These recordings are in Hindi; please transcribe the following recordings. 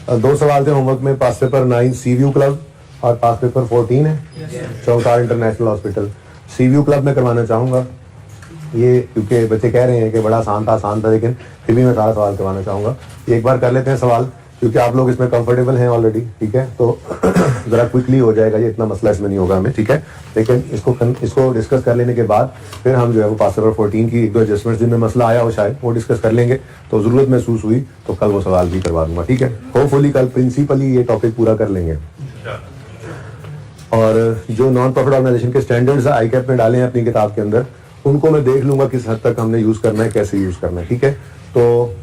दो सवाल थे होमवर्क में, पास पेपर 9 सीव्यू क्लब और पास पेपर 14 है चौकार इंटरनेशनल हॉस्पिटल। सीव्यू क्लब में करवाना चाहूँगा ये, क्योंकि बच्चे कह रहे हैं कि बड़ा आसान था, लेकिन फिर भी मैं सारा सवाल करवाना चाहूँगा। एक बार कर लेते हैं सवाल, क्योंकि आप लोग इसमें कंफर्टेबल हैं ऑलरेडी, ठीक है, तो ज़रा क्विकली हो जाएगा, ये इतना मसला इसमें नहीं होगा हमें, ठीक है। लेकिन इसको डिस्कस कर लेने के बाद फिर हम जो है वो पास पेपर 14 की एक दो एडजस्टमेंट्स जिनमें मसला आया हो शायद वो डिस्कस कर लेंगे, तो ज़रूरत महसूस हुई तो कल वो सवाल भी करवा दूंगा, ठीक है। होपफुली कल प्रिंसिपली ये टॉपिक पूरा कर लेंगे। और जो नॉन प्रॉफिट ऑर्गेनाइजेशन के स्टैंडर्ड्स ICAP में डाले हैं अपनी किताब के अंदर, उनको मैं देख लूंगा किस हद तक हमने यूज़ करना है, कैसे यूज़ करना है, ठीक है। तो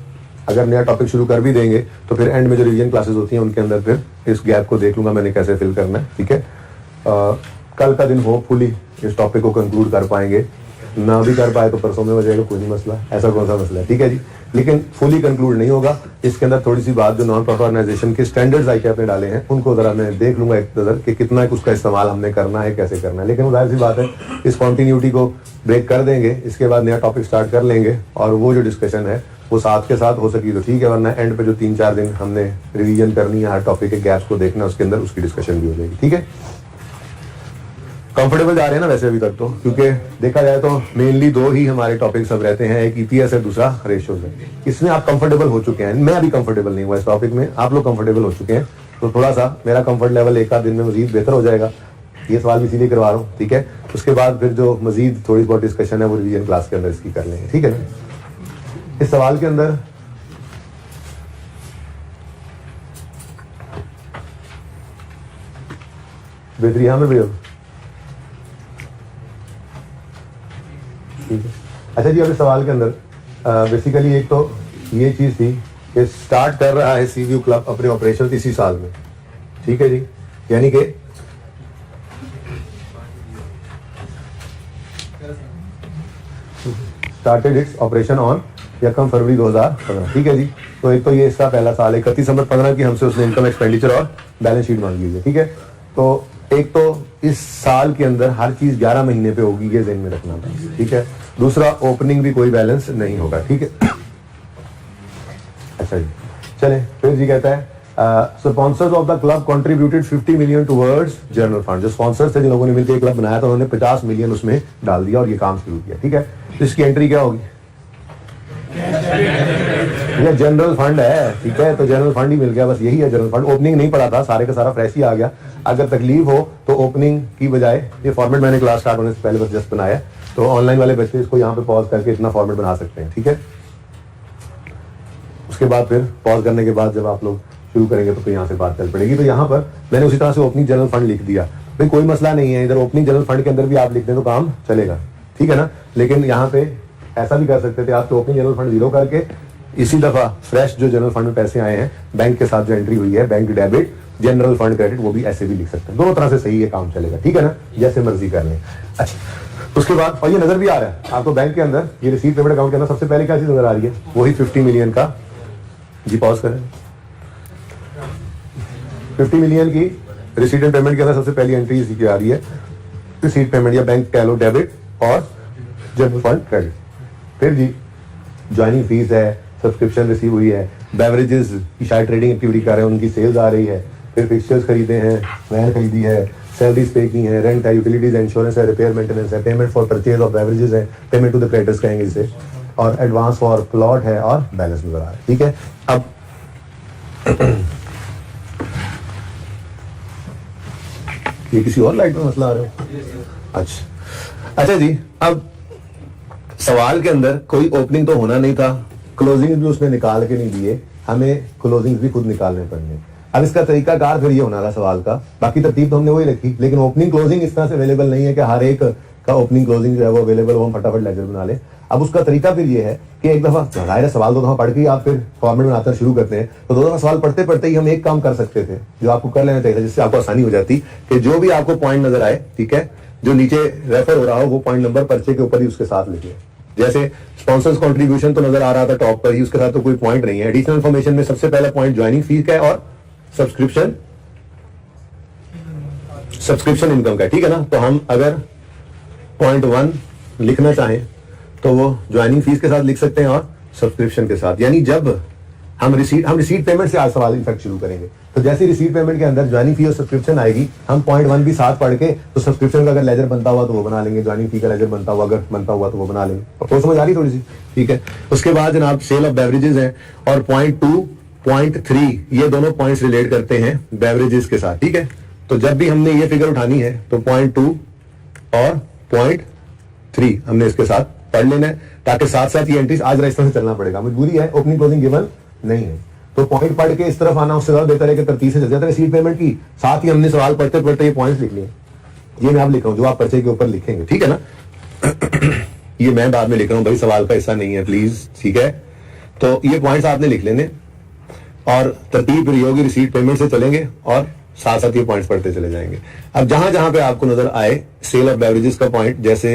अगर नया टॉपिक शुरू कर भी देंगे तो फिर एंड में जो रिवीजन क्लासेस होती हैं उनके अंदर फिर इस गैप को देख लूंगा मैंने कैसे फिल करना है, ठीक है। कल का दिन होपफुली इस टॉपिक को कंक्लूड कर पाएंगे, ना भी कर पाए तो परसों में हो जाएगा, कोई नहीं मसला, ऐसा कौन सा मसला है, ठीक है जी। लेकिन फुली कंक्लूड नहीं होगा, इसके अंदर थोड़ी सी बात जो नॉन प्रॉफिट ऑर्गेनाइजेशन के स्टैंडर्ड्स ICAP ने डाले हैं उनको जरा मैं देख लूंगा एक नजर कि कितना उसका इस्तेमाल हमने करना है, कैसे करना है। लेकिन जाहिर सी बात है इस कॉन्टीन्यूटी को ब्रेक कर देंगे, इसके बाद नया टॉपिक स्टार्ट कर लेंगे और वो जो डिस्कशन है वो साथ के साथ हो सकी तो ठीक है, वरना एंड पे जो 3-4 दिन हमने रिवीजन करनी है, हर टॉपिक के गैप्स को देखना, उसके अंदर उसकी डिस्कशन भी हो जाएगी, ठीक है। कंफर्टेबल जा रहे हैं ना वैसे अभी तक तो, क्योंकि देखा जाए तो मेनली दो ही हमारे टॉपिक सब रहते हैं, एक EPS है, दूसरा रेशियोज है। इसमें आप कंफर्टेबल हो चुके हैं, मैं अभी कंफर्टेबल नहीं हुआ इस टॉपिक में, आप लोग कंफर्टेबल हो चुके हैं, तो थोड़ा सा मेरा कंफर्ट लेवल एक आध दिन में मजीद बेहतर हो जाएगा। ये सवाल भी इसीलिए करवा रहा हूँ, ठीक है। उसके बाद फिर जो मजीद थोड़ी बहुत डिस्कशन है वो रिवीजन क्लास के अंदर इसकी कर लेंगे, ठीक है ना। इस सवाल के अंदर बेहतरी हमें भी ठीक है। अच्छा जी, अब इस सवाल के अंदर बेसिकली एक तो ये चीज थी कि स्टार्ट कर रहा है सीव्यू क्लब अपने ऑपरेशन इसी साल में, ठीक है जी, यानी कि स्टार्टेड इट्स ऑपरेशन ऑन 1 फरवरी 2015, ठीक है जी। तो एक तो ये इसका पहला साल है, 31 दिसंबर 15 की हमसे उसने इनकम एक्सपेंडिचर और बैलेंस शीट मांगी है, ठीक है। तो एक तो इस साल के अंदर हर चीज 11 महीने पे होगी, ये ध्यान में रखना था, ठीक है। दूसरा ओपनिंग भी कोई बैलेंस नहीं होगा, ठीक है। अच्छा जी, चले फिर जी कहता है sponsors of the club contributed 50 million towards general fund. जो स्पॉन्सर्स थे जिन लोगों ने मिलकर क्लब बनाया था उन्होंने 50 मिलियन उसमें डाल दिया और ये काम शुरू किया, ठीक है। तो इसकी एंट्री क्या होगी? ये जनरल फंड है, ठीक है, तो जनरल फंड ही मिल गया, बस यही है जनरल फंड। ओपनिंग नहीं पड़ा था, सारे का सारा फ्रेश ही आ गया। अगर तकलीफ हो तो ओपनिंग की बजाय ये फॉर्मेट मैंने क्लास स्टार्ट होने से पहले बस जस्ट बनाया, तो ऑनलाइन वाले बच्चे इसको यहाँ पे पॉज करके इतना फॉर्मेट बना सकते हैं, ठीक है। उसके बाद फिर पॉज करने के बाद जब आप लोग शुरू करेंगे तो फिर यहाँ से बात चल पड़ेगी। तो यहाँ पर मैंने उसी तरह से ओपनिंग जनरल फंड लिख दिया, भाई कोई मसला नहीं है, इधर ओपनिंग जनरल फंड के अंदर भी आप लिख दें तो काम चलेगा, ठीक है ना। लेकिन यहाँ पे ऐसा भी कर सकते थे आप, तो ओपनिंग जनरल फंड 0 करके इसी दफा फ्रेश जो जनरल फंड में पैसे आए हैं बैंक के साथ जो एंट्री हुई है, bank debit general fund credit, वो भी ऐसे भी लिख सकते हैं, दोनों तरह से सही है, काम चलेगा, ठीक है ना, जैसे मर्जी कर लें। अच्छा, उसके बाद और ये नजर भी आ रहा है आपको बैंक के अंदर, ये रिसीट पेमेंट अकाउंट के अंदर सबसे पहले क्या चीज नजर आ रही है, वही 50 मिलियन का, जी पॉज करें, 50 मिलियन की रिसीट एंड पेमेंट के अंदर सबसे पहली एंट्री इसी की आ रही है, रिसीट पेमेंट या बैंक कह लो डेबिट और जनरल फंड क्रेडिट। फिर जी ज्वाइनिंग फीस है, सब्सक्रिप्शन रिसीव हुई है, बेवरेजेस की शायद ट्रेडिंग एक्टिविटी कर रहे हैं उनकी सेल्स आ रही है, फिर फिक्सचर्स खरीदे हैं, वैन खरीदी है, सैलरीज पे की है, रेंट है, यूटिलिटीज, इंश्योरेंस है, रिपेयर मेंटेनेंस है, payment for purchase of beverages है, पेमेंट टू द क्रेडिटर्स कहेंगे इसे, और एडवांस फॉर प्लॉट है और बैलेंस नजर आ रहा है, ठीक है। अब ये किसी और लाइट में मसला आ रहा है? अच्छा जी, अब सवाल के अंदर कोई ओपनिंग तो होना नहीं था, क्लोजिंग भी उसने निकाल के नहीं दिए, हमें क्लोजिंग भी खुद निकालने पड़ने। अब इसका तरीकाकार फिर ये होना था सवाल का, बाकी तरतीब तो हमने वही रखी, लेकिन ओपनिंग क्लोजिंग इस तरह से अवेलेबल नहीं है कि हर एक का ओपनिंग क्लोजिंग जो है वो अवेलेबल हो, हम फटाफट लेजर बना ले। अब उसका तरीका फिर ये है कि एक दफा जाहिर सवाल 2 दफा पढ़ के आप फिर फॉर्मेट बनाना शुरू करते हैं, तो 2 दफा सवाल पढ़ते पढ़ते ही हम एक काम कर सकते थे जो आपको कर लेना चाहिए, जिससे आपको आसानी हो जाती कि जो भी आपको पॉइंट नजर आए, ठीक है, जो नीचे रेफर हो रहा हो वो पॉइंट नंबर पर्चे के ऊपर ही उसके साथ लिखिए। जैसे स्पॉन्सर्स कंट्रीब्यूशन तो नजर आ रहा था टॉप पर ही, उसके साथ तो कोई पॉइंट नहीं है। एडिशनल इन्फॉर्मेशन में सबसे पहला पॉइंट ज्वाइनिंग फीस का है और सब्सक्रिप्शन इनकम का, ठीक है ना। तो हम अगर पॉइंट 1 लिखना चाहें तो वो ज्वाइनिंग फीस के साथ लिख सकते हैं और सब्सक्रिप्शन के साथ, यानी जब हम रिसीट पेमेंट से आज सवाल इनफैक्ट शुरू करेंगे। तो जैसे रिसीट पेमेंट के अंदर ज्वाइनिंग फी और सब्सक्रिप्शन आएगी, हम पॉइंट 1 भी साथ पढ़ के, तो सब्सक्रिप्शन का अगर लेजर बनता हुआ तो वो बना लेंगे, ज्वाइनिंग फी का लेजर बनता हुआ अगर बनता हुआ तो वो बना लेंगे। तो समझ आ रही थोड़ी सी, ठीक है। उसके बाद जनाब सेल ऑफ बेवरेजेस है, और पॉइंट 2 पॉइंट 3 ये दोनों पॉइंट्स रिलेट करते हैं बेवरेजेस के साथ, ठीक है। तो जब भी हमने ये फिगर उठानी है तो पॉइंट 2 और पॉइंट 3 हमने इसके साथ पढ़ लेना है, ताकि साथ साथ ये एंट्रीज आज रास्ते से चलना पड़ेगा, मजबूरी है, ओपनिंग क्लोजिंग गिवन नहीं है। तो पॉइंट पढ़ के इस तरफ आना उससे ज्यादा बेहतर है कि तरतीब से चल जाता है रिसीट पेमेंट की। साथ ही हमने सवाल पढ़ते पढ़ते ये पॉइंट्स लिख लिए, ये मैं आप लिख रहा हूं जो आप पर्चे के ऊपर लिखेंगे, ठीक है ना। ये मैं बाद में लिख रहा हूं भाई, सवाल का हिस्सा नहीं है प्लीज, ठीक है। तो ये पॉइंट्स आपने लिख लेने और तरतीब फिर होगी, रिसीट पेमेंट से चलेंगे और साथ साथ ये पॉइंट्स पढ़ते चले जाएंगे। अब जहां जहां पे आपको नजर आए सेल ऑफ बेवरेजेस का पॉइंट, जैसे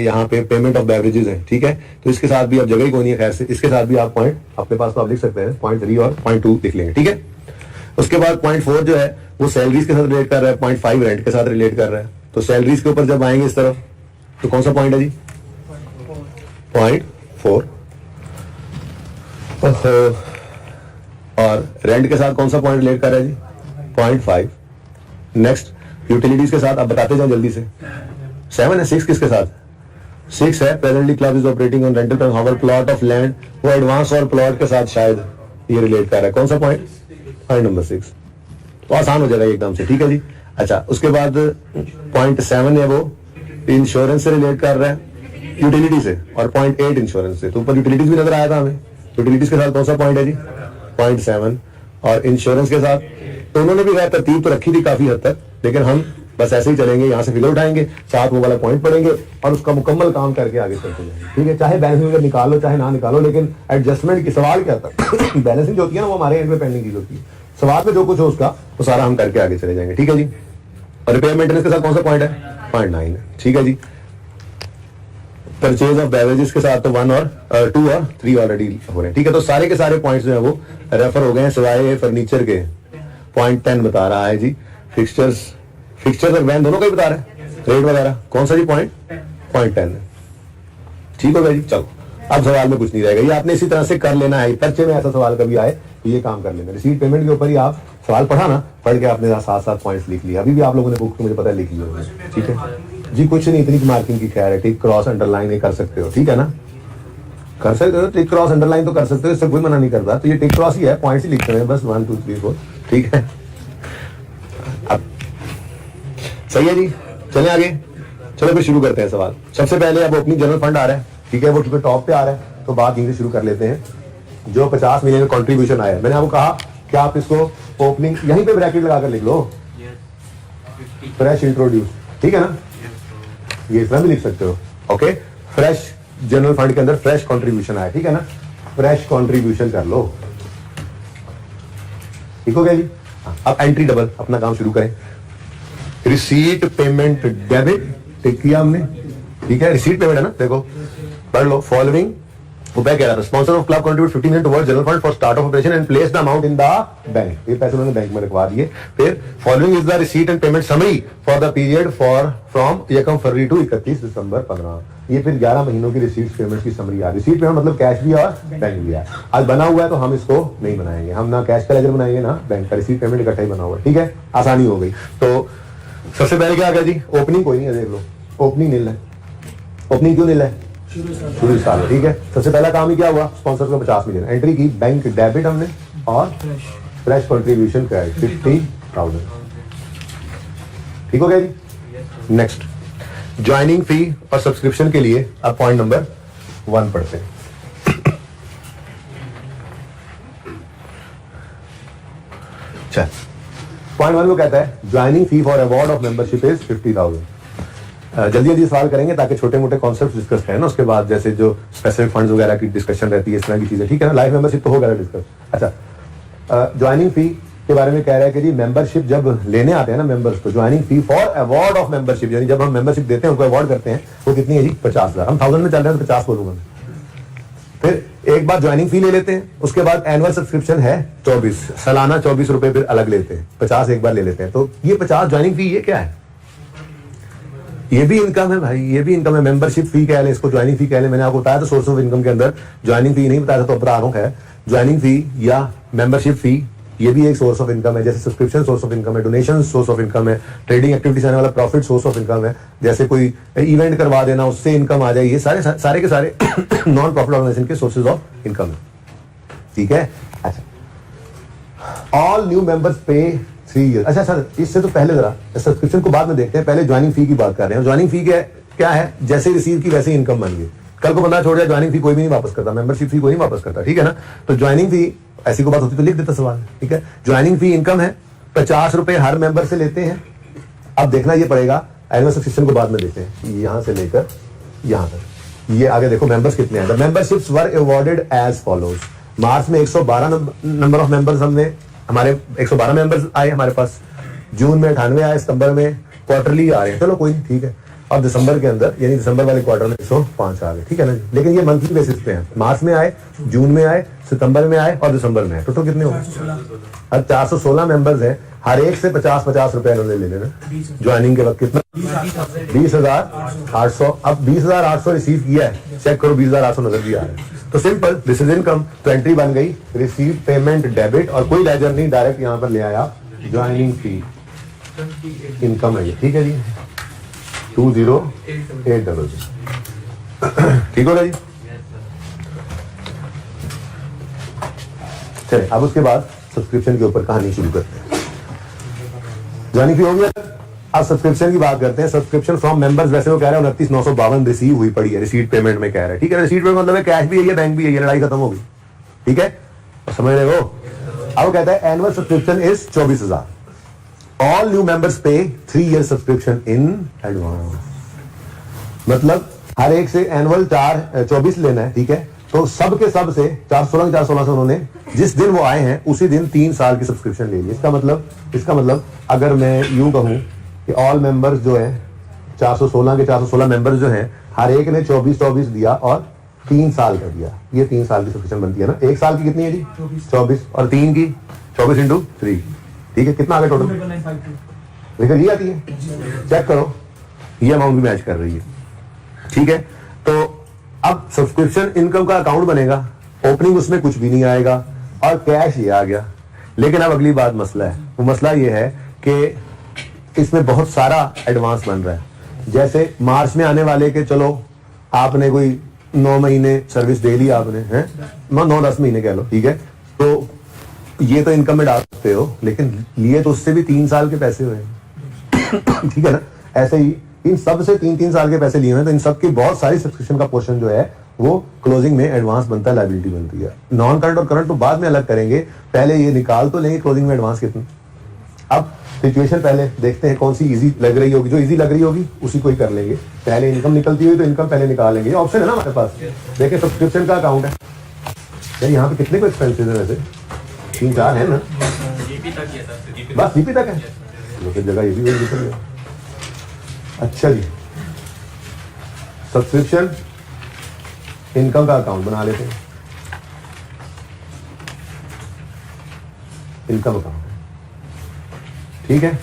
यहाँ पे पेमेंट ऑफ बेवरेजेस है, ठीक है, तो इसके साथ भी अब जगह ही कोई नहीं है, खैर से इसके साथ भी आप पॉइंट अपने पास तो आप लिख सकते हैं, पॉइंट 3 और पॉइंट 2 लिख लेंगे, ठीक है। उसके बाद पॉइंट 4 जो है वो सैलरीज के साथ रिलेट कर रहा है, पॉइंट 5 रेंट के साथ रिलेट कर रहा है। तो सैलरीज के ऊपर जब आएंगे इस तरफ तो कौन सा पॉइंट है जी, पॉइंट 4, और रेंट के साथ कौन सा पॉइंट रिलेट कर रहा है जी, पॉइंट 5। नेक्स्ट यूटिलिटीज के साथ आप बताते जाओ जल्दी से, 7 है, 6 किसके साथ, 6 है presently club is operating on rental term over plot of land, वो एडवांस और प्लॉट के साथ शायद ये रिलेट कर रहा है, कौन सा पॉइंट, पॉइंट नंबर 6। तो आसान हो जाएगा एकदम से, ठीक है जी। अच्छा, उसके बाद पॉइंट 7 है वो इंश्योरेंस से रिलेट कर रहा है, यूटिलिटी से, और पॉइंट 8 इंश्योरेंस से। तो ऊपर यूटिलिटीज भी नजर आया था हमें, यूटिलिटीज के साथ कौन सा पॉइंट है जी, पॉइंट 7, और इंश्योरेंस के साथ तो उन्होंने भी खैर तरतीब तो रखी थी काफी हद तक, लेकिन हम बस ऐसे ही चलेंगे, यहाँ से फिगर उठाएंगे, साथ वो वाला पॉइंट पढ़ेंगे और उसका मुकम्मल काम करके आगे चलते जाएंगे, ठीक है। चाहे बैलेंसिंग फिगर निकालो चाहे ना निकालो, लेकिन एडजस्टमेंट की सवाल क्या था, बैलेंसिंग जो होती है ना वो हमारे एंड में पेंडिंग की होती है, सवाल में जो कुछ हो उसका वो सारा हम करके आगे चले जाएंगे, ठीक है जी। और रिपेयर मेंटेनेंस के साथ कौन सा पॉइंट है, पॉइंट 9 है, ठीक है जी। परचेज ऑफ बेवरेजेस के साथ तो 1 और 2 और 3 ऑलरेडी हो रहे हैं, ठीक है। तो सारे के सारे पॉइंट्स जो है वो रेफर हो गए हैं, सिवाय फर्नीचर के। पॉइंट 10 बता रहा है जी फिक्सचर्स और वैन दोनों का ही बता रहा है, रेट वगैरह कौन सा जी, पॉइंट 10 है, ठीक हो गया जी। चलो अब सवाल में कुछ नहीं रहेगा, ये आपने इसी तरह से कर लेना है, पर्चे में ऐसा सवाल कभी आए तो ये काम कर लेना। रिसीट पेमेंट के ऊपर ही आप सवाल पढ़ा ना, पढ़ के आपने साथ साथ पॉइंट्स लिख लिया, अभी भी आप लोगों ने बुक तो मुझे पता है लिख लिया, ठीक है जी। कुछ नहीं, इतनी मार्किंग की खैर है, टिक क्रॉस अंडरलाइन ये कर सकते हो, ठीक है ना, कर सकते हो, टिक क्रॉस अंडरलाइन तो कर सकते हो, इससे कोई मना नहीं करता। तो ये टिक क्रॉस ही है, पॉइंट्स ही लिखते हैं बस, 1 2 3 4, ठीक है। अब सही है जी, चलें आगे, चलो फिर शुरू करते हैं सवाल। सबसे पहले अब ओपनिंग जनरल फंड आ रहा है, ठीक है, वो क्योंकि टॉप पे आ रहा है तो बात यहीं से शुरू कर लेते हैं। जो 50 मिलियन का कंट्रीब्यूशन आया है, मैंने आपको कहा कि आप इसको ओपनिंग यहीं पे ब्रैकेट लगाकर लिख लो, फ्रेश इंट्रोड्यूस, ठीक है ना, ये इस तरह भी लिख सकते हो, ओके। फ्रेश जनरल फंड के अंदर फ्रेश कंट्रीब्यूशन आया, ठीक है ना, फ्रेश कंट्रीब्यूशन कर लो, ठीक हो गया जी। अब एंट्री डबल अपना काम शुरू करें। रिसीट पेमेंट डेबिट टिक किया हमने, ठीक है, रिसीट पेमेंट है ना, देखो पढ़ लो। फॉलोइंग वो क्या कह रहा था, sponsor of club contribute 15 million towards general fund for start of operation and place the amount in the bank, ये पैसे उन्होंने बैंक में रखवा दिए। फिर following is the receipt and payment summary for the period from 1 February to 31 December 15, ये फिर 11 महीनों की रिसीट पेमेंट की समरी आ। रिसीट पेमेंट मतलब कैश भी और बैंक भी है, आज बना हुआ है तो हम इसको नहीं बनाएंगे, हम ना कैश का लेजर बनाएंगे ना बैंक का, रिसीट पेमेंट इकट्ठा ही बना हुआ है, ठीक है, आसानी हो गई। तो सबसे पहले क्या आ गया जी, ओपनिंग कोई नहीं है, देख लो ओपनिंग नील है। ओपनिंग क्यों नील है, शुरू साल, ठीक है। सबसे पहला काम ही क्या हुआ, स्पॉन्सर को 50 मिलियन एंट्री की, बैंक डेबिट हमने और फ्रेश कंट्रीब्यूशन क्रेडिट 50,000, ठीक हो गया जी। नेक्स्ट ज्वाइनिंग फी और सब्सक्रिप्शन के लिए अब पॉइंट नंबर 1 पढ़ते हैं। चल पॉइंट 1 वो कहता है joining fee for award of membership is 50,000। जल्दी जल्दी सवाल करेंगे ताकि छोटे मोटे कॉन्सेप्ट डिस्कस करें ना, उसके बाद जैसे जो स्पेसिफिक फंड्स वगैरह की डिस्कशन रहती है, इस तरह की चीजें, ठीक है ना। लाइफ मेंबरशिप तो होगा डिस्कस। अच्छा, ज्वाइनिंग फी के बारे में कह रहा है कि जी मेंबरशिप जब लेने आते हैं ना मेंबर्स को, joining fee for award of membership, यानी जब हम मेंबरशिप देते हैं उनको अवार्ड करते हैं, वो कितनी है जी 50,000। हम 1000 में चल रहे हैं तो 50 बोलूंगा। फिर एक बार ज्वाइनिंग फी ले लेते हैं, उसके बाद एनुअल सब्सक्रिप्शन है 24, सालाना 24 रुपए फिर अलग लेते हैं, 50 एक बार ले लेते हैं। तो ये 50 ज्वाइनिंग फी, ये क्या है, ये भी इनकम है भाई, ये भी इनकम है। मेंबरशिप फी कह लें इसको, ज्वाइनिंग फी कह लें। मैंने आपको बताया था सोर्स ऑफ इनकम के अंदर ज्वाइनिंग फी नहीं बताया था, तो अब बता रहा हूं है ज्वाइनिंग फी या मेंबरशिप फी, ये भी एक सोर्स ऑफ इनकम है। जैसे सब्सक्रिप्शन सोर्स ऑफ इनकम है, डोनेशन सोर्स ऑफ इनकम है, ट्रेडिंग एक्टिविटी से आने वाला प्रॉफिट सोर्स ऑफ इनकम है। जैसे कोई इवेंट करवा देना उससे इनकम आ जाए, ये सारे सारे के सारे नॉन प्रॉफिट ऑर्गेनाइजेशन के सोर्सेज ऑफ इनकम है। ठीक है, अच्छा। ऑल न्यू मेंबर्स पे 3 ईयर। अच्छा सर, इससे तो पहले जरा सब्सक्रिप्शन को बाद में देखते हैं, पहले ज्वाइनिंग फी की बात कर रहे हैं। ज्वाइनिंग फी क्या है? जैसे रिसीव की वैसे इनकम बन गई। कल को बंदा छोड़ जाए, ज्वाइनिंग फी कोई भी नहीं वापस करता, मेंबरशिप फी कोई नहीं वापस करता, ठीक है ना। तो ज्वाइनिंग फी ऐसी कोई बात होती तो लिख देता सवाल, ठीक है। ज्वाइनिंग फी इनकम है, 50 रुपए हर मेंबर से लेते हैं। अब देखना ये पड़ेगा, एनुअल सब्सक्रिप्शन को बाद में देते हैं, यहां से लेकर यहां तक। ये आगे देखो मेंबर्स कितने हैं। The memberships were awarded as follows. March में 112 नंबर ऑफ मेंबर्स हमारे 112 मेंबर्स आए हमारे पास। जून में 98 आए, सितंबर में क्वार्टरली आ रहे हैं, चलो कोई नहीं, ठीक है। और दिसंबर के अंदर यानी दिसंबर वाले क्वार्टर में 105 आ गए, ठीक है ना। लेकिन ये मंथली बेसिस पे है, मार्च में आए, जून में आए, सितंबर में आए और दिसंबर में आए। टोटल कितने हो गए? अब 416 मेंबर्स हैं, हर एक से 50-50 रुपए इन्होंने ले लेना। ज्वाइनिंग के वक्त कितना? 20,800। अब 20,800 रिसीव किया है, चेक करो 20,800 नजर भी आ रहा है। तो सिंपल, दिस इज इनकम। तो एंट्री बन गई रिसीव पेमेंट डेबिट, और कोई लेजर नहीं, डायरेक्ट यहां पर ले आया ज्वाइनिंग फी इनकम है ये, ठीक है जी। 20800, ठीक होगा जी। चलिए अब उसके बाद सब्सक्रिप्शन के ऊपर कहानी शुरू करते हैं। ज्वाइनिंग फी हो गया, अब सब्सक्रिप्शन की बात करते हैं। सब्सक्रिप्शन फ्रॉम मेंबर्स, वैसे वो कह रहे हैं 29,952 रिसीव हुई पड़ी है, रिसीट पेमेंट में कह रहा है, ठीक है। रिसीट पेमेंट मतलब कैश भी है, बैंक भी है, ये लड़ाई खत्म हो गई, ठीक है, समझ रहे हो। अब वो कहता है annual subscription is 24,000। All new members पे 3 ईयर सब्सक्रिप्शन इन एडवांस। मतलब हर एक से एनुअल 24 लेना है, ठीक है। तो सब के सब से 416 से उन्होंने जिस दिन वो आए हैं उसी दिन 3 साल की सब्सक्रिप्शन ले ली। इसका मतलब अगर मैं यूं कहूं कि ऑल मेंबर्स जो है 416 के 416 मेंबर्स जो हैं, हर एक ने 24 दिया और 3 साल का दिया, ये 3 साल की सब्सक्रिप्शन बनती है ना। 1 साल की कितनी है जी? 24 और 3 की 24 इंटू 3, ठीक है। कितना आ गया टोटल? लेकिन ये आती है, चेक करो, ये अमाउंट भी मैच कर रही है, ठीक है। तो अब सब्सक्रिप्शन इनकम का अकाउंट बनेगा, ओपनिंग उसमें कुछ भी नहीं आएगा और कैश ये आ गया। लेकिन अब अगली बात मसला है, वो मसला ये है कि इसमें बहुत सारा एडवांस बन रहा है। जैसे मार्च में आने वाले के, चलो आपने कोई 9 महीने सर्विस दे ली आपने, हैं 9-10 महीने कह लो, ठीक है। तो ये तो इनकम में डाल सकते हो, लेकिन लिए तो उससे भी 3 साल के पैसे हुए, ठीक है ना। ऐसे ही इन सब से 3-3 साल के पैसे लिए हुए, तो इन सब की बहुत सारी सब्सक्रिप्शन का पोर्शन जो है वो क्लोजिंग में एडवांस बनता है, लायबिलिटी बनती है। नॉन करंट और करंट तो बाद में अलग करेंगे, पहले ये निकाल तो लेंगे क्लोजिंग में एडवांस कितनी। अब सिचुएशन पहले देखते हैं कौन सी इजी लग रही होगी, जो इजी लग रही होगी उसी को ही कर लेंगे। पहले इनकम निकलती हुई तो इनकम पहले निकालेंगे, ऑप्शन है ना हमारे पास। देखिए सब्सक्रिप्शन का अकाउंट है यार, यहाँ पे कितने को एक्सपेंसिव है? वैसे 3-4 है ना, बस जीपी तक है, तो जगह ये भी निकल गया। अच्छा जी, सब्सक्रिप्शन इनकम का अकाउंट बना लेते हैं, इनकम अकाउंट, ठीक है।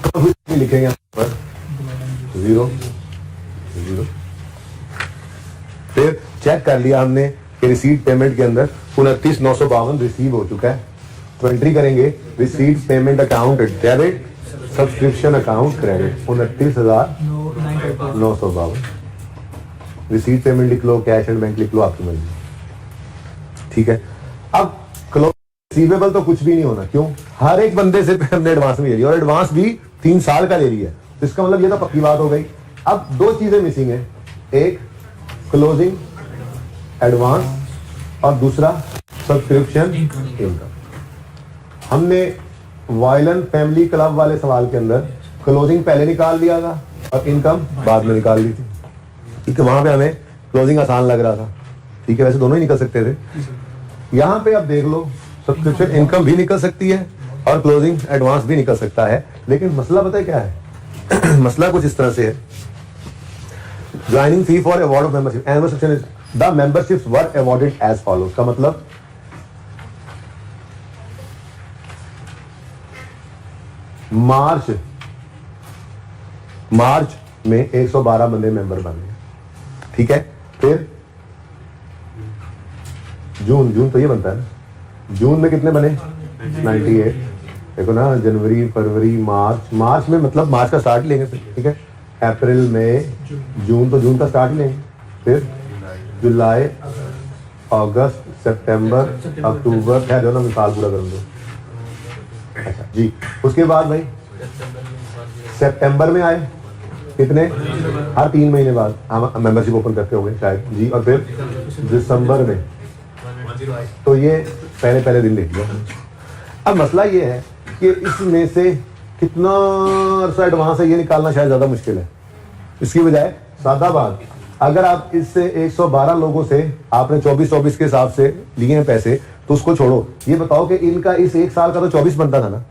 तो लिखेंगे यहां पर 0 0। फिर चेक कर लिया हमने कि रिसीट पेमेंट के अंदर 29,952 रिसीव हो चुका है, तो एंट्री करेंगे receipt payment account debit, subscription account credit 29,952। Receipt payment लिख लो, कैश एंड बैंक लिख लो, आपकी मर्जी, ठीक है। अब रिसीवेबल तो कुछ भी नहीं होना, क्यों? हर एक बंदे से हमने एडवांस में ले लिया और एडवांस भी 3 साल का ले लिया, तो इसका मतलब ये तो पक्की बात हो गई। अब 2 चीजें मिसिंग है, एक क्लोजिंग एडवांस और दूसरा सब्सक्रिप्शन इनकम। हमने वायलन फैमिली क्लब वाले सवाल के अंदर क्लोजिंग पहले निकाल लिया था और इनकम बाद में निकाल ली थी, क्योंकि वहां पे हमें क्लोजिंग आसान लग रहा था, ठीक है। वैसे दोनों ही निकल सकते थे। यहां पे अब देख लो, सब्सक्रिप्शन इनकम भी निकल सकती है और क्लोजिंग एडवांस भी निकल सकता है, लेकिन मसला पता है क्या है? मसला कुछ इस तरह से है। Joining fee for award of membership, annual subscription is the memberships were awarded as follows. का मतलब मार्च मार्च में 112 बंदे मेंबर बन गए, ठीक है। फिर जून तो ये बनता है ना, जून में कितने बने 98। देखो ना, जनवरी फरवरी मार्च में मतलब मार्च का स्टार्ट लेंगे फिर, ठीक है। अप्रैल मई जून, तो जून का स्टार्ट लेंगे। फिर जुलाई अगस्त सितंबर अक्टूबर, खैर जो ना मैं साल पूरा करूँ तो अच्छा जी। उसके बाद भाई सितंबर में आए कितने, हर 3 महीने बाद हम मेंबरशिप ओपन करते होंगे शायद जी। और फिर दिसंबर में, तो ये पहले दिन लिख दिया। अब मसला ये है कि इसमें से कितना अरसा एडवांस है ये निकालना शायद ज़्यादा मुश्किल है। इसकी बजाय सादा बात, अगर आप इससे 112 लोगों से आपने 24 के हिसाब से लिए हैं पैसे, तो उसको छोड़ो, ये बताओ कि इनका इस 1 साल का तो 24 बनता था ना,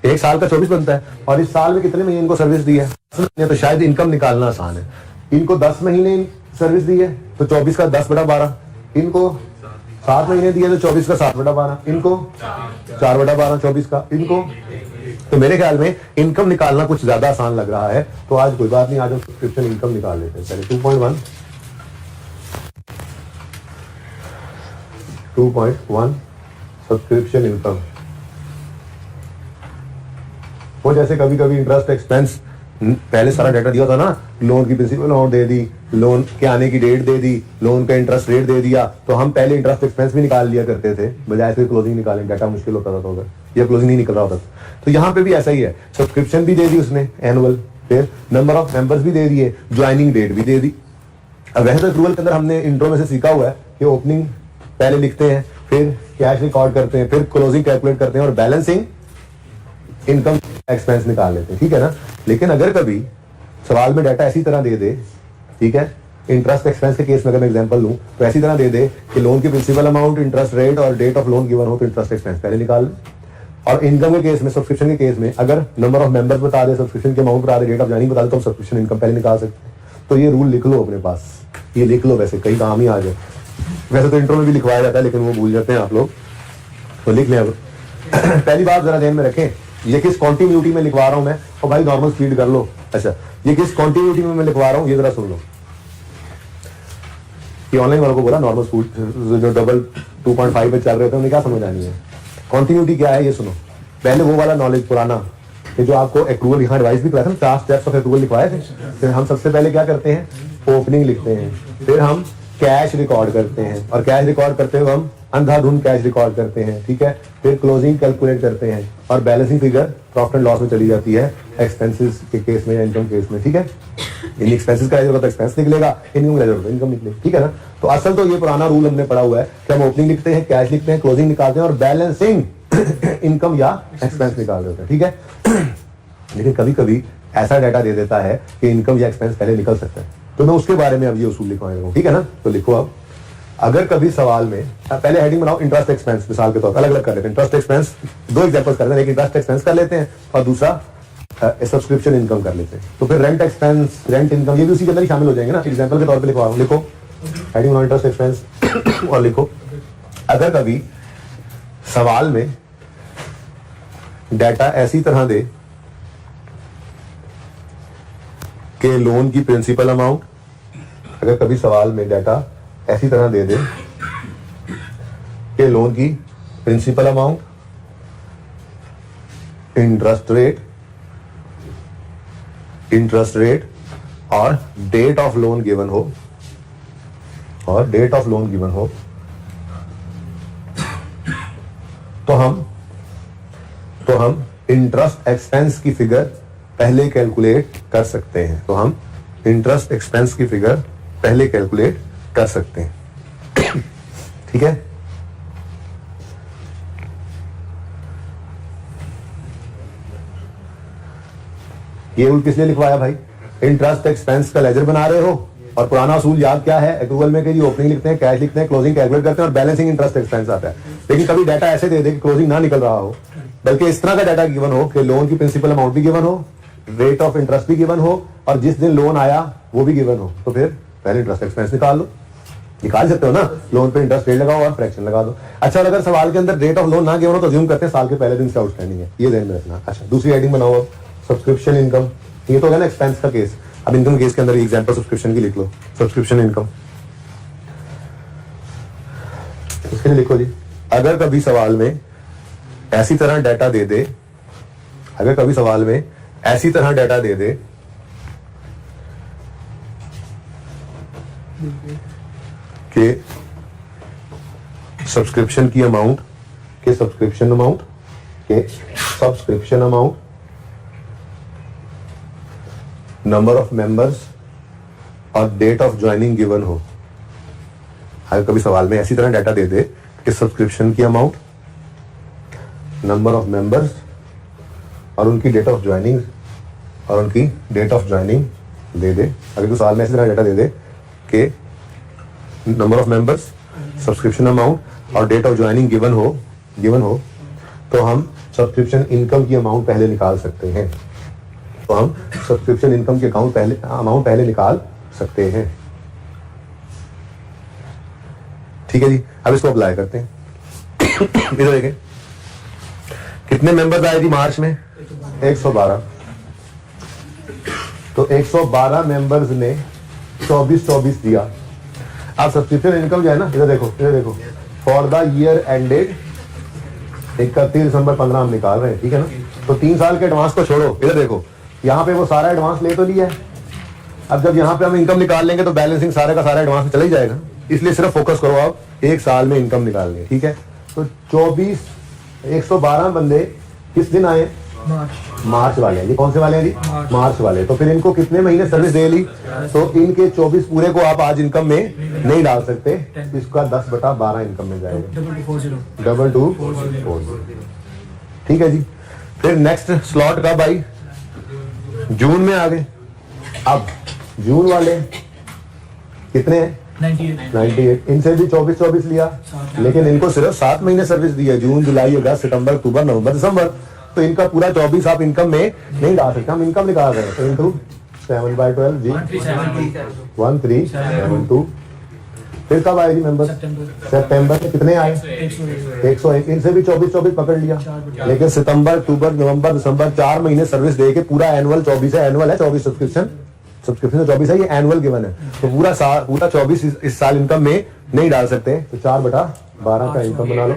1 साल का 24 बनता है, और इस साल में कितने महीने इनको सर्विस दी है, 10 महीने। तो शायद इनकम निकालना आसान है। इनको 10 महीने सर्विस दी है तो 24 का 10/12, इनको 7 महीने दिए तो 24 का 7/12, इनको 4/12 24 का, इनको। तो मेरे ख्याल में इनकम निकालना कुछ ज्यादा आसान लग रहा है। तो आज कोई बात नहीं, आज हम सब्सक्रिप्शन इनकम निकाल लेते हैं। पहले 2.1 सब्सक्रिप्शन इनकम। वो जैसे कभी कभी इंटरेस्ट एक्सपेंस पहले सारा डाटा दिया था ना, लोन की प्रिंसिपल अमाउंट दे दी, लोन के आने की डेट दे दी, लोन का इंटरेस्ट रेट दे दिया, तो हम पहले इंटरेस्ट एक्सपेंस भी निकाल लिया करते थे, बजाय से क्लोजिंग निकालें। डाटा मुश्किल होता था तो अगर या क्लोजिंग नहीं निकल रहा होता। तो यहाँ पे भी ऐसा ही है, सब्सक्रिप्शन भी दे दी उसने एनुअल, फिर नंबर ऑफ मेंबर्स भी दे दिए, ज्वाइनिंग डेट भी दे दी। अब वैसे तो अप्रूवल के अंदर हमने इंट्रो में से सीखा हुआ है कि ओपनिंग पहले लिखते हैं, फिर कैश रिकॉर्ड करते हैं, फिर क्लोजिंग कैलकुलेट करते हैं और बैलेंसिंग इनकम एक्सपेंस निकाल लेते हैं, ठीक है ना। लेकिन अगर कभी सवाल में डाटा ऐसी तरह दे दे, ठीक है, इंटरेस्ट एक्सपेंस के केस में अगर मैं एग्जांपल लूं तो ऐसी तरह दे दे कि लोन की प्रिंसिपल अमाउंट, इंटरेस्ट रेट और डेट ऑफ लोन गिवन हो, तो इंटरेस्ट एक्सपेंस पहले निकाल लें। और इनकम के केस में, सब्सक्रिप्शन के केस में अगर नंबर ऑफ मेंबर्स बता दे, सब्सक्रिप्शन के अमाउंट बता दे, डेट ऑफ ज्वाइनिंग बता दे, तो हम सब्सक्रिप्शन इनकम पहले निकाल सकते हैं। तो ये रूल लिख लो अपने पास, ये लिख लो, वैसे कई काम ही आ जाए। वैसे तो इंट्रो में भी लिखवाया जाता है लेकिन वो भूल जाते हैं आप लोग, तो लिख लें। अब पहली बात जरा ध्यान में रखें, ये किस कॉन्टिन्यूटी में लिखवा रहा हूं मैं, और भाई नॉर्मल स्पीड कर लो। अच्छा, ये किस कॉन्टिन्यूटी में मैं लिखवा रहा हूं ये जरा सुन लो। ये ऑनलाइन वालों को बोला नॉर्मल स्पीड जो डबल 2.5 पे चल रहे थे उन्हें क्या समझ आनी है। कॉन्टिन्यूटी क्या है ये सुनो। पहले वो वाला नॉलेज पुराना कि जो आपको एक्रूवल यहाँ एडवाइस भी कराया था, 4 स्टेप्स ऑफ एक्रूवल लिखवाए थे। फिर हम सबसे पहले क्या करते हैं, ओपनिंग लिखते हैं, फिर हम कैश रिकॉर्ड करते हैं, और कैश रिकॉर्ड करते हुए हम अंधाधुंध कैश रिकॉर्ड करते हैं, ठीक है। फिर क्लोजिंग कैलकुलेट करते हैं और balancing figure profit and loss में चली जाती है एक्सपेंसेस के केस में या इनकम केस में, ठीक है। इन एक्सपेंसेस का तो एक्सपेंस निकलेगा, इनकम का तो इनकम निकलेगी, ठीक है ना। तो असल तो ये पुराना रूल हमने पढ़ा हुआ है कि हम ओपनिंग लिखते हैं, कैश लिखते हैं, क्लोजिंग निकालते हैं और बैलेंसिंग इनकम या एक्सपेंस निकाल देते हैं, ठीक है। लेकिन कभी कभी ऐसा डाटा दे देता है कि इनकम या एक्सपेंस पहले निकल सकता है, तो मैं उसके बारे में अब ये उसूल लिखवाएगा, ठीक है ना। तो लिखो अब, अगर कभी सवाल में पहले हेडिंग बनाओ इंटरेस्ट एक्सपेंस, मिसाल के तौर पर अलग अलग कर लेते हैं। इंटरेस्ट एक्सपेंस 2 एग्जांपल्स कर लेते हैं, एक इंटरेस्ट एक्सपेंस कर लेते हैं और दूसरा सब्सक्रिप्शन इनकम कर लेते हैं। तो फिर रेंट एक्सपेंस, रेंट इनकम ये भी उसी के अंदर ही शामिल हो जाएंगे ना। एग्जांपल के तौर पे लिखवा, लिखो हेडिंग बनाओ इंटरेस्ट एक्सपेंस और लिखो, अगर कभी सवाल में डाटा ऐसी तरह दे कि लोन की प्रिंसिपल अमाउंट, अगर कभी सवाल में डाटा ऐसी तरह दे दे कि लोन की प्रिंसिपल अमाउंट, इंटरेस्ट रेट और डेट ऑफ लोन गिवन हो, तो हम इंटरेस्ट एक्सपेंस की फिगर पहले कैलकुलेट कर सकते हैं। तो हम इंटरेस्ट एक्सपेंस की फिगर पहले कैलकुलेट कर सकते हैं, ठीक है। ये रूल किस लिए लिखवाया भाई, इंटरेस्ट एक्सपेंस का लेजर बना रहे हो और पुराना असूल याद क्या है एक्रूवल में कि जी ओपनिंग लिखते हैं, कैश लिखते हैं, क्लोजिंग कैलकुलेट करते हैं और बैलेंसिंग इंटरेस्ट एक्सपेंस आता है। लेकिन कभी डाटा ऐसे दे दे कि क्लोजिंग ना निकल रहा हो, बल्कि इस तरह का डाटा गिवन हो कि लोन की प्रिंसिपल अमाउंट भी गिवन हो, रेट ऑफ इंटरेस्ट भी गिवन हो और जिस दिन लोन आया वो भी गिवन हो, तो फिर पहले इंटरेस्ट एक्सपेंस निकाल लो। निकाल सकते हो ना, लोन पे इंटरेस्ट रेट लगाओ और फ्रैक्शन लगा दो। अच्छा, और अगर सवाल के अंदर रेट ऑफ लोन ना गिवन हो तो अज्यूम करते हैं साल के पहले दिन से आउटस्टैंडिंग है, ये ध्यान में रखना। अच्छा, दूसरी हेडिंग बनाओ अब, सब्सक्रिप्शन इनकम। ये तो हो गया ना एक्सपेंस का केस। अब इनकम केस के अंदर एग्जांपल सब्सक्रिप्शन की लिख लो, सब्सक्रिप्शन इनकम। इसके लिए लिखो जी, अगर कभी सवाल में ऐसी तरह डाटा दे दे, अगर कभी सवाल में ऐसी तरह डाटा दे दे कि सब्सक्रिप्शन की अमाउंट के subscription amount number of members और डेट ऑफ ज्वाइनिंग गिवन हो। अगर कभी सवाल में ऐसी तरह डाटा दे दे कि सब्सक्रिप्शन की अमाउंट, नंबर ऑफ मेंबर्स और उनकी डेट ऑफ ज्वाइनिंग दे दे। अगर कोई सवाल में ऐसी तरह डाटा दे दे कि number of members, subscription amount और डेट ऑफ ज्वाइनिंग गिवन हो तो हम सब्सक्रिप्शन इनकम की अमाउंट पहले निकाल सकते हैं। अमाउंट पहले निकाल सकते हैं। ठीक है जी, अब इसको अप्लाई करते हैं। इधर देखें, कितने मेंबर्स आए जी मार्च में? 112। तो 112 मेंबर्स ने 24 दिया। अब सब्सक्रिप्शन इनकम जो है ना, इधर देखो for the year ended 31 December 15 हम निकाल रहे हैं, ठीक है ना। तो 3 साल के एडवांस को छोड़ो, इधर देखो यहाँ पे वो सारा एडवांस ले तो लिया है। अब जब यहाँ पे हम इनकम निकाल लेंगे तो बैलेंसिंग सारे का सारा एडवांस में चला ही जाएगा, इसलिए सिर्फ फोकस करो आप 1 साल में इनकम निकालनी है, ठीक है। तो 112 बंदे किस दिन आए? मार्च वाले हैं। ये कौन से वाले हैं जी? मार्च वाले। तो फिर इनको कितने महीने सर्विस दे ली? तो इनके 24 पूरे को आप आज इनकम में नहीं डाल सकते, इसका 10/12 इनकम में जाएगा, 2240। ठीक है जी। फिर नेक्स्ट स्लॉट कब आई? जून में आ गए। अब जून वाले कितने हैं? 98। इनसे भी 24 लिया, लेकिन इनको सिर्फ 7 महीने सर्विस दी है, जून जुलाई अगस्त सितंबर अक्टूबर नवंबर दिसंबर। तो इनका पूरा 24 आप इनकम में नहीं डाल सकते, हम इनकम निकाल रहे हैं। तो इंटू 7/12 जी 1372। फिर कब आएगी मेंबर? सितंबर में कितने आए? 101। इनसे भी 24 पकड़ लिया, लेकिन सितंबर अक्टूबर नवंबर दिसंबर 4 महीने सर्विस दे के पूरा एनुअल 24 है। एनुअल है 24 सब्सक्रिप्शन 24 है, ये एनुअल गिवन है। तो पूरा 24 इस साल इनकम में नहीं डाल सकते, तो 4/12 का इनकम बना लो,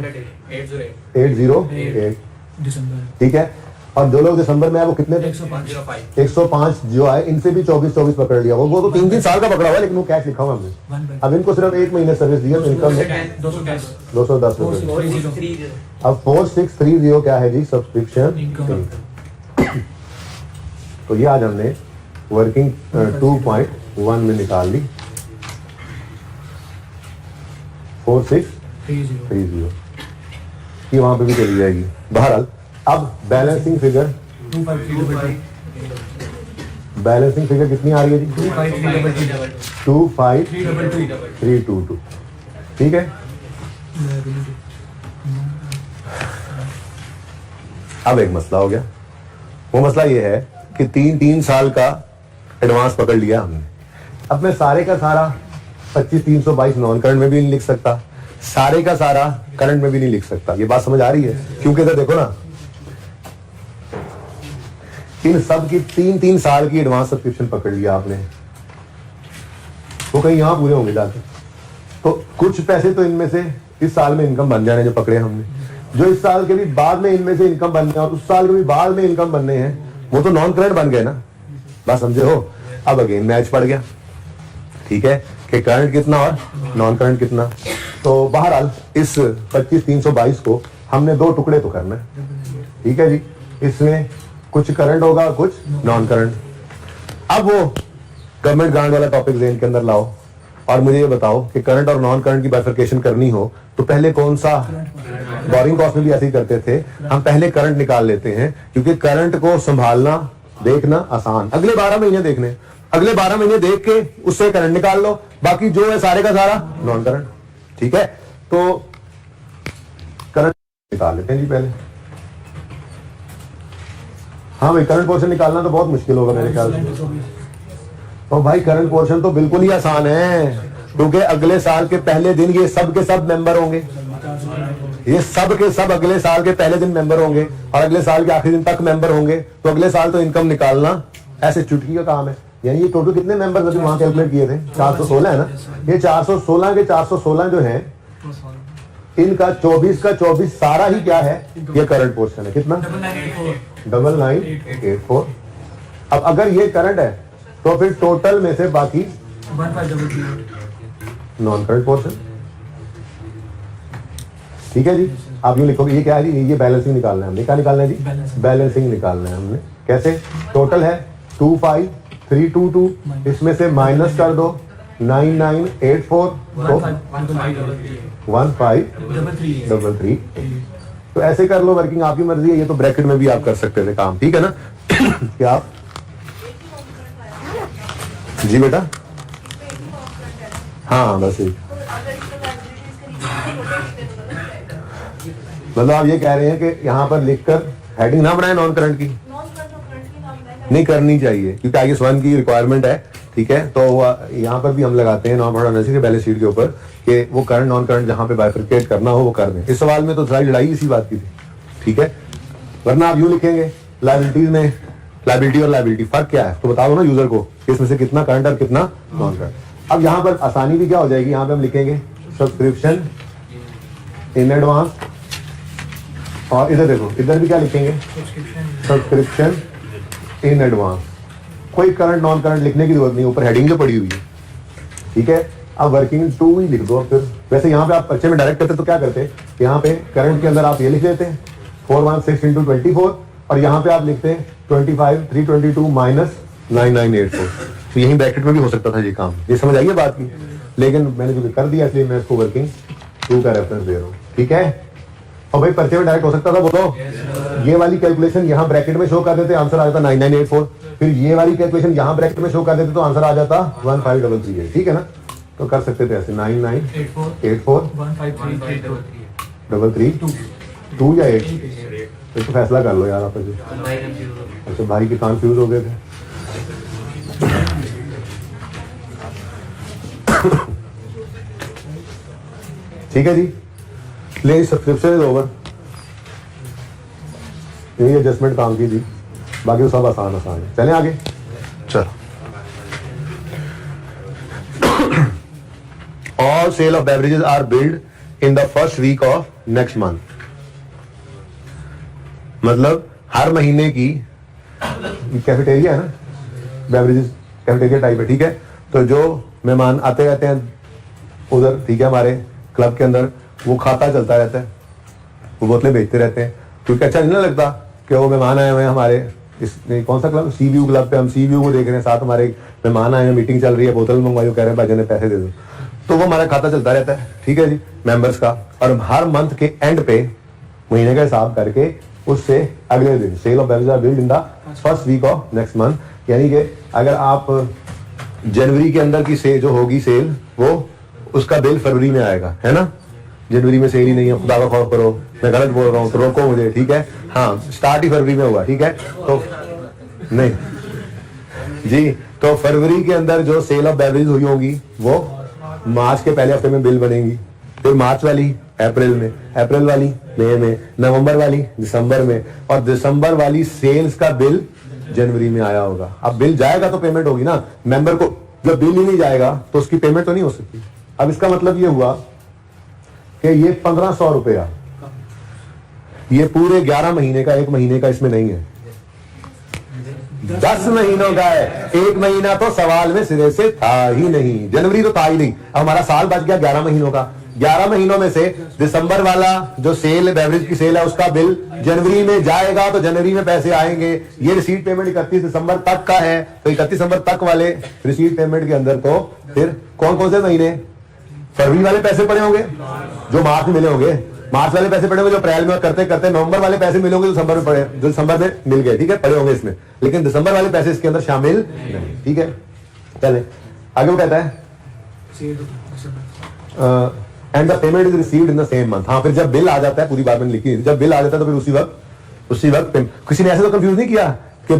808। ठीक है। और जो लोग दिसंबर में आए वो कितने थे? 105 जो आए, इनसे भी 24 पकड़ लिया। वो तो 3 साल का पकड़ा हुआ है, लेकिन वो कैश लिखा हुआ हमने। अब इनको सिर्फ 1 महीने सर्विस दिया, तो इनकम में 210 रुपए। अब 4630 क्या है जी? सब्सक्रिप्शन। तो ये आज हमने वर्किंग 2.1 में निकाल ली 4630, ये वहां पे भी चली जाएगी। बहरहाल अब बैलेंसिंग फिगर कितनी आ रही है जी? 25322। ठीक है। अब एक मसला हो गया, वो मसला ये है कि 3 साल का एडवांस पकड़ लिया हमने। अब मैं सारे का सारा 25,322 नॉन करंट में भी नहीं लिख सकता, सारे का सारा करंट में भी नहीं लिख सकता। ये बात समझ आ रही है? क्योंकि इधर देखो ना, इन सब की 3 साल की एडवांस सब्सक्रिप्शन पकड़ लिया आपने, तो कहीं यहां पूरे होंगे जाके। तो कुछ पैसे तो इनमें से इस साल में इनकम बन जाने जो पकड़े हमने, जो इस साल के भी बाद में इनमें से इनकम बनने और उस साल के भी बाद में इनकम बनने हैं, वो तो नॉन करंट बन गए ना। बात समझे हो? अब अगेन मैच पड़ गया, ठीक है, कि करंट कितना और नॉन करंट कितना। तो बहरहाल इस 25,322 को हमने 2 टुकड़े तो करना है, ठीक है जी। इसमें कुछ करंट होगा, कुछ नॉन करंट। अब वो गवर्नमेंट ग्रांट वाला टॉपिक ज़हन के अंदर लाओ और मुझे ये बताओ कि करंट और नॉन करंट की बाइफरकेशन करनी हो तो पहले कौन सा? बोरिंग कॉस्ट में भी ऐसे ही करते थे, हम पहले करंट निकाल लेते हैं, क्योंकि करंट को संभालना देखना आसान। अगले 12 महीने देखने, अगले 12 महीने देख के उससे करंट निकाल लो, बाकी जो है सारे का सारा नॉन करंट। ठीक है, तो करंट निकाल लेते हैं जी पहले। हाँ भाई, करंट पोर्शन निकालना तो बहुत मुश्किल होगा मेरे ख्याल से। तो भाई करंट पोर्शन तो बिल्कुल ही आसान है, क्योंकि अगले साल के पहले दिन ये सब के सब मेंबर होंगे, ये सब के सब अगले साल के पहले दिन मेंबर होंगे और अगले साल के आखिरी दिन तक मेंबर होंगे। तो अगले साल तो इनकम निकालना ऐसे चुटकी का काम है। यानी ये टोटल कितने मेंबर्स अभी वहां कैलकुलेट किए थे? 416 है ना। ये 416 के 416 जो है, इनका 24 का 24 सारा ही क्या है? ये करंट पोर्शन है। कितना? 9984। अब अगर ये करंट है तो फिर टोटल में से बाकी 1533 नॉन करंट पोर्शन। ठीक है जी। आप यूं लिखोगे, ये क्या है जी? ये बैलेंसिंग निकालना है हमने। क्या निकालना है जी? बैलेंसिंग निकालना है हमने। कैसे? टोटल है 25322, इसमें से माइनस कर दो 9984 तो 1533। तो ऐसे कर लो, वर्किंग आपकी मर्जी है। ये तो ब्रैकेट में भी आप कर सकते थे काम, ठीक है ना? क्या आप जी बेटा? हाँ बस एक, मतलब आप ये कह रहे हैं कि यहाँ पर लिखकर हेडिंग ना बनाए नॉन करंट की? नहीं करनी चाहिए, क्योंकि IS 1 की रिक्वायरमेंट है। ठीक है, तो यहाँ पर भी हम लगाते हैं नॉन प्रोडक्ट एनालिसिस के बैलेंस शीट के ऊपर कि वो करंट नॉन करंट जहाँ पे बाइफरकेट करना हो वो कर दें। इस सवाल में तो सारी लड़ाई इसी बात की थी। ठीक है, वरना आप यूं लिखेंगे लायबिलिटीज में लायबिलिटी और लायबिलिटी फर्क क्या है, तो बताओ ना यूजर को इसमें से कितना करंट और कितना नॉन करंट। अब यहाँ पर आसानी भी क्या हो जाएगी, यहाँ पे हम लिखेंगे सब्सक्रिप्शन इन एडवांस, और इधर देखो, इधर भी क्या लिखेंगे? Subscription in advance. कोई करंट नॉन करंट लिखने की जरूरत नहीं, ऊपर हेडिंग जो पड़ी हुई है। ठीक है, अब वर्किंग 2 ही लिख दो। फिर वैसे यहाँ पे आप बच्चे में डायरेक्ट करते तो क्या करते? यहाँ पे करंट के अंदर आप ये लिख देते हैं 416 × 24, और यहाँ पे आप लिखते हैं 25,322 माइनस 9984। तो यही ब्रैकेट में भी हो सकता था ये काम। ये समझ आइए बात की, लेकिन मैंने जो कर दिया इसलिए मैं इसको वर्किंग 2 का रेफरेंस दे रहा हूँ। ठीक है, और भाई पर्चे में डायरेक्ट हो सकता था, बोलो ये वाली कैलकुलेशन यहाँ ब्रैकेट में शो कर देते, आंसर आ जाता 9984। फिर ये वाली कैलकुलेशन यहाँ ब्रैकेट में शो कर देते तो आंसर आ जाता 1533। ठीक है ना, तो कर सकते थे ऐसे 9984 15332 या 8। तो फैसला कर लो यार आप। अच्छा भाई के कंफ्यूज हो गए थे। ठीक है जी, ले सब्सक्रिप्शन इज ओवर। यही एडजस्टमेंट काम की थी, बाकी तो सब आसान आसान है। चलें आगे। चलो, all sale of beverages are billed in the first week of next month. मतलब हर महीने की कैफेटेरिया है ना, बेवरेजेस कैफेटेरिया टाइप है। ठीक है, तो जो मेहमान आते रहते हैं उधर, ठीक है, हमारे क्लब के अंदर वो खाता चलता रहता है, वो बोतलें बेचते रहते हैं। क्योंकि अच्छा नहीं लगता कि वो मेहमान आए हुए हैं हमारे इस कौन सा क्लब, सी व्यू क्लब पे, हम सी व्यू को देख रहे हैं, साथ हमारे मेहमान आए हैं, मीटिंग चल रही है, बोतल मंगवाई, कह रहे हैं भाई ने पैसे दे दो, तो वो हमारा खाता चलता रहता है। ठीक है जी, मेंबर्स का। और हर मंथ के एंड पे महीने का हिसाब करके उससे अगले दिन sale of beverages are billed in the first week of next month. यानी कि अगर आप जनवरी के अंदर की से जो होगी सेल, वो उसका बिल फरवरी में आएगा, है ना। जनवरी में सेल ही नहीं है, खुदा का खौफ करो, मैं गलत बोल रहा हूँ तो रोको मुझे। ठीक है, हाँ स्टार्ट ही फरवरी में हुआ। ठीक है, तो नहीं जी, तो फरवरी के अंदर जो सेल ऑफ बेवरेज हुई होगी वो मार्च के पहले हफ्ते में बिल बनेगी, फिर मार्च वाली अप्रैल में, अप्रैल वाली मई में, नवंबर वाली दिसंबर में, और दिसंबर वाली सेल्स का बिल जनवरी में आया होगा। अब बिल जाएगा तो पेमेंट होगी ना। मेंबर को जब बिल ही नहीं जाएगा तो उसकी पेमेंट तो नहीं हो सकती। अब इसका मतलब ये हुआ कि ये 1500 रुपया ये पूरे 11 महीने का, 1 महीने का इसमें नहीं है, 10 महीनों का है। 1 महीना तो सवाल में सिरे से था ही नहीं, जनवरी तो था ही नहीं। अब हमारा साल बच गया 11 महीनों का। 11 महीनों में से दिसंबर वाला जो सेल बेवरेज की सेल है उसका बिल जनवरी में जाएगा, तो जनवरी में पैसे आएंगे। ये रिसीट पेमेंट 31 दिसंबर तक का है, तो 31 दिसंबर तक वाले रिसीट पेमेंट के अंदर तो फिर कौन कौन से महीने, फरवरी वाले पैसे पड़े होंगे जो मार्च में मिले होंगे, मार्च वाले पैसे पड़े होंगे जो अप्रैल में करते करते, नवंबर वाले पैसे मिले होंगे जो दिसंबर में पड़े, जो दिसंबर में मिल गए। ठीक है, पड़े होंगे इसमें, लेकिन दिसंबर वाले पैसे इसके अंदर शामिल नहीं। ठीक है, चले आगे। वो कहता है and the payment is received in the same month. हाँ, फिर जब बिल आ जाता है, पूरी बात मैंने लिखी, जब बिल आ जाता है तो फिर उसी वक्त किसी ने ऐसे तो कंफ्यूज नहीं किया कि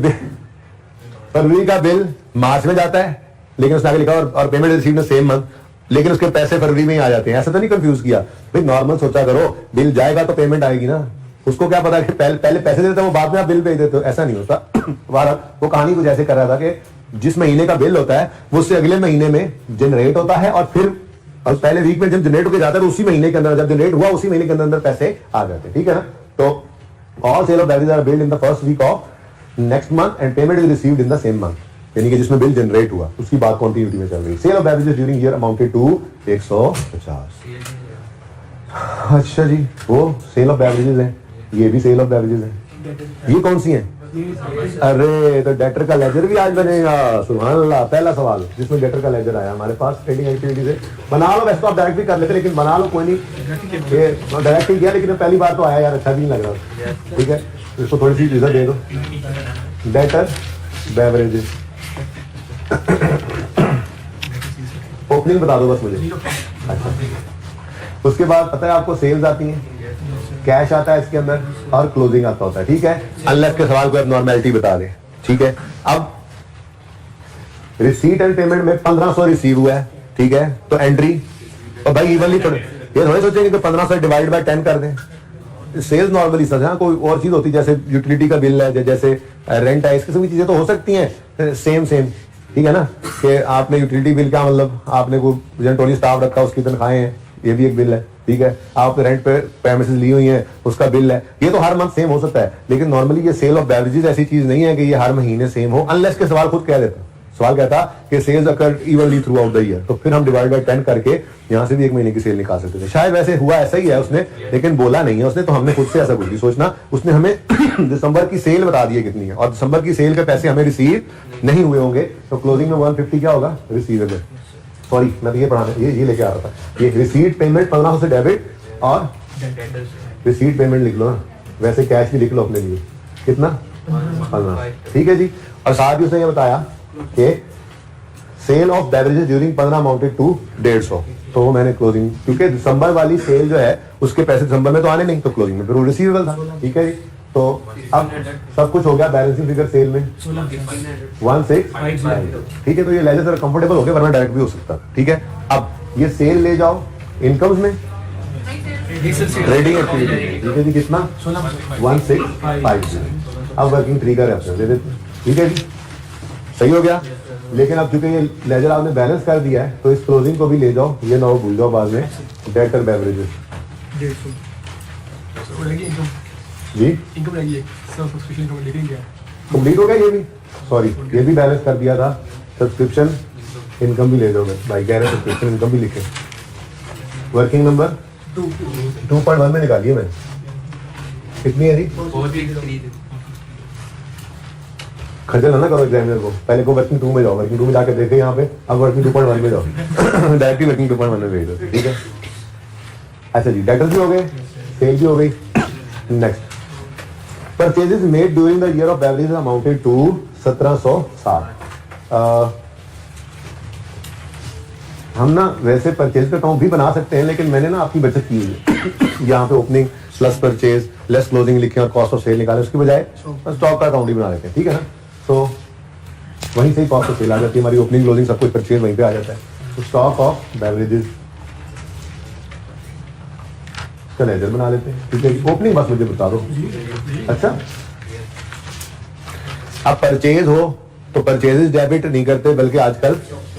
फरवरी का बिल मार्च में जाता है, लेकिन उसने आगे लिखा और payment is received in the same month, लेकिन उसके पैसे फरवरी में ही आ जाते हैं। ऐसा तो नहीं कंफ्यूज किया भाई, नॉर्मल सोचा करो, बिल जाएगा तो पेमेंट आएगी ना, उसको क्या पता कि पहले पैसे देते हो, बाद में आप बिल भेज देते हो, ऐसा नहीं होता। वो कहानी कुछ ऐसे कर रहा था कि जिस महीने का बिल होता है वो उससे अगले महीने में जनरेट होता है और फिर पहले वीक में जब जनरेट होकर जाता है तो उसी महीने के अंदर, जब जनरेट हुआ उसी महीने के अंदर अंदर पैसे आ जाते हैं, ठीक है ना। तो all sale of beverages are billed in the first week of next month and payment is received in the same month, यानी कि जिसमें बिल जनरेट हुआ उसकी बात कंटिन्यूटी में चल रही है। Sale of beverages during year amounted to 150। अच्छा जी, वो सेल ऑफ बेवरेजेस है, ये भी सेल ऑफ बेवरेजेस है। ये कौन सी है? अरे तो डेटर का लेजर भी आज बनेगा, सुभान अल्लाह। पहला सवाल जिसमें डेटर का लेजर आया हमारे पास ट्रेडिंग एक्टिविटी से, बना लो। वैसे तो आप डायरेक्ट भी कर लेते, लेकिन बना लो, कोई नहीं। ये डायरेक्ट ही किया, लेकिन पहली बार तो आया यार, अच्छा भी नहीं लग रहा, ठीक है। इसको थोड़ी सी रिजल्ट दे दो। डेटर बेवरेजेस ओपनिंग बता दो बस मुझे। अच्छा, उसके बाद पता है आपको सेल्स आती हैं, कैश आता है इसके अंदर और क्लोजिंग आता होता है, ठीक है। अनलेस के सवाल को नॉर्मेलिटी बता दे, ठीक है। अब रिसीट एंड पेमेंट में 1500 रिसीव हुआ है, ठीक है, तो एंट्री और भाई इवनली थोड़े ये थोड़े सोचेंगे कि 1500 डिवाइड बाय 10 कर दें। सेल्स नॉर्मली सच, हाँ कोई और चीज होती है जैसे यूटिलिटी का बिल है, जैसे रेंट है, इस किस्म की चीजें तो हो सकती हैं सेम, ठीक है ना। कि आपने यूटिलिटी बिल क्या मतलब, आपने कोई जनटोली स्टाफ रखा उसकी तनख्वाहें हैं, ये भी एक बिल है, ठीक है। आपने रेंट पे प्रेमिसेस ली हुई हैं, उसका बिल है, ये तो हर मंथ सेम हो सकता है। लेकिन नॉर्मली ये सेल ऑफ बेवरेजेस ऐसी चीज नहीं है कि ये हर महीने सेम हो, अनलेस के सवाल खुद कह देता। सवाल कहता कि sales occur evenly throughout the year, तो फिर हम डिवाइड बाय 10 करके यहाँ से भी एक महीने की सेल निकाल सकते थे। शायद वैसे हुआ ऐसा ही है उसने, लेकिन बोला नहीं है उसने, तो हमने खुद से ऐसा कुछ भी सोचना। उसने हमें दिसंबर की सेल बता दी है कितनी है, और दिसंबर की सेल के पैसे हमें रिसीव नहीं हुए होंगे, तो क्लोजिंग में 150 क्या होगा? रिसीवेबल। सॉरी, मैं तो ये पढ़ाने ये लेके आ रहा था, ये रिसीट पेमेंट 1500 से डेबिट और रिसीट पेमेंट लिख लो ना, वैसे कैश भी लिख लो अपने लिए, कितना? 15, ठीक है जी। और साथ ही उसने ये बताया कि sale of beverages during 15 amounted to 150, तो वो मैंने क्लोजिंग, क्योंकि दिसंबर वाली सेल जो है उसके पैसे दिसंबर में तो आने नहीं, तो क्लोजिंग में फिर वो रिसीवेबल था, ठीक है जी। तो अब सब कुछ हो गया, बैलेंसिंग फिगर सेल में 165, ठीक है। तो ये लेजर जरा कंफर्टेबल हो गया, वरना डायरेक्ट भी हो सकता, ठीक है। अब ये सेल ले जाओ इनकम्स में, ट्रेडिंग एक्टिविटी, ठीक है जी, कितना? 1650। अब वर्किंग ट्री का रेफरेंस दे देते, ठीक है जी, सही हो गया। लेकिन अब चूंकि ये लेजर आपने बैलेंस कर दिया है, तो इस क्लोजिंग को भी ले जाओ, ये ना हो भूल जाओ बाद में। डेटर बेवरेजेस जी, कंप्लीट हो गया ये भी, सॉरी ये भी बैलेंस कर दिया था। सब्सक्रिप्शन इनकम भी ले जाओगे भाई, कह रहे सब्सक्रिप्शन इनकम भी लिखे। वर्किंग नंबर 2.1 में निकालिए मैंने, कितनी है जी? खर्चा ना करो एग्जामिनर को, पहले को वर्किंग 2 में जाओ, वर्किंग 2 में जाकर देखे यहाँ पे, अब वर्किंग 2.1 में जाओ, डायरेक्टली वर्किंग 2.1 में भेज दो, ठीक है। अच्छा जी, डेटर्स भी हो गए, सेल भी हो गई। Next, purchases made during the year of beverages amounted to 1760। हम ना वैसे परचेज का अकाउंट भी बना सकते हैं, लेकिन मैंने ना आपकी बचत की है, यहाँ पे opening plus purchase less closing लिखे और कॉस्ट ऑफ सेल निकाले, उसकी बजाय स्टॉक का अकाउंट ही बना लेते हैं, ठीक है ना। तो वहीं से ही कॉस्ट ऑफ सेल आ जाती है हमारी, ओपनिंग क्लोजिंग सब कुछ परचेज वहीं पे आ जाता है। तो स्टॉक ऑफ बेवरेजेस का लेजर बना लेते हैं, ठीक है। ओपनिंग बस मुझे बता दो। अच्छा, अब परचेज हो तो परचेजेस डेबिट नहीं करते, बल्कि आजकल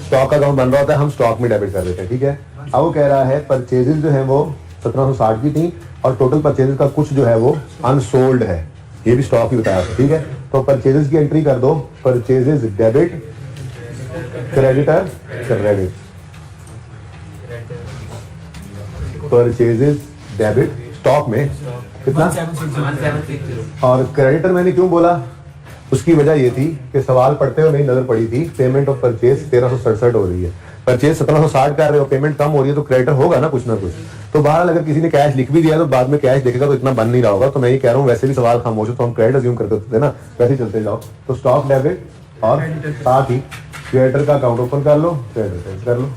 स्टॉक अकाउंट बन रहा होता है, हम स्टॉक में डेबिट कर देते हैं, ठीक है। अब वो कह रहा है परचेजेस जो है वो 1760 की थी, और टोटल परचेजेस का कुछ जो है वो अनसोल्ड है, ये भी स्टॉक ही बताया था, ठीक है। तो परचेजेस की एंट्री कर दो, purchases debit, creditor credit, purchases debit stock में कितना? 1760। और क्रेडिटर मैंने क्यों बोला, उसकी वजह ये थी कि सवाल पढ़ते हुए मेरी नजर पड़ी थी पेमेंट ऑफ परचेज 1367 हो रही है, परचेज 1760 कर रहे हो, पेमेंट कम हो रही है, तो क्रेडिटर होगा ना कुछ ना कुछ। तो बहरहाल अगर किसी ने कैश लिख भी दिया तो बाद में कैश देखेगा तो इतना बन नहीं रहा होगा, तो मैं ये कह रहा हूँ वैसे भी सवाल खामोश हो तो हम क्रेडिट अज्यूम करते होते थे ना, वैसे ही चलते जाओ। तो स्टॉक डेबिट और साथ ही क्रेडिटर का अकाउंट ओपन कर लो, क्रेडिट कर लो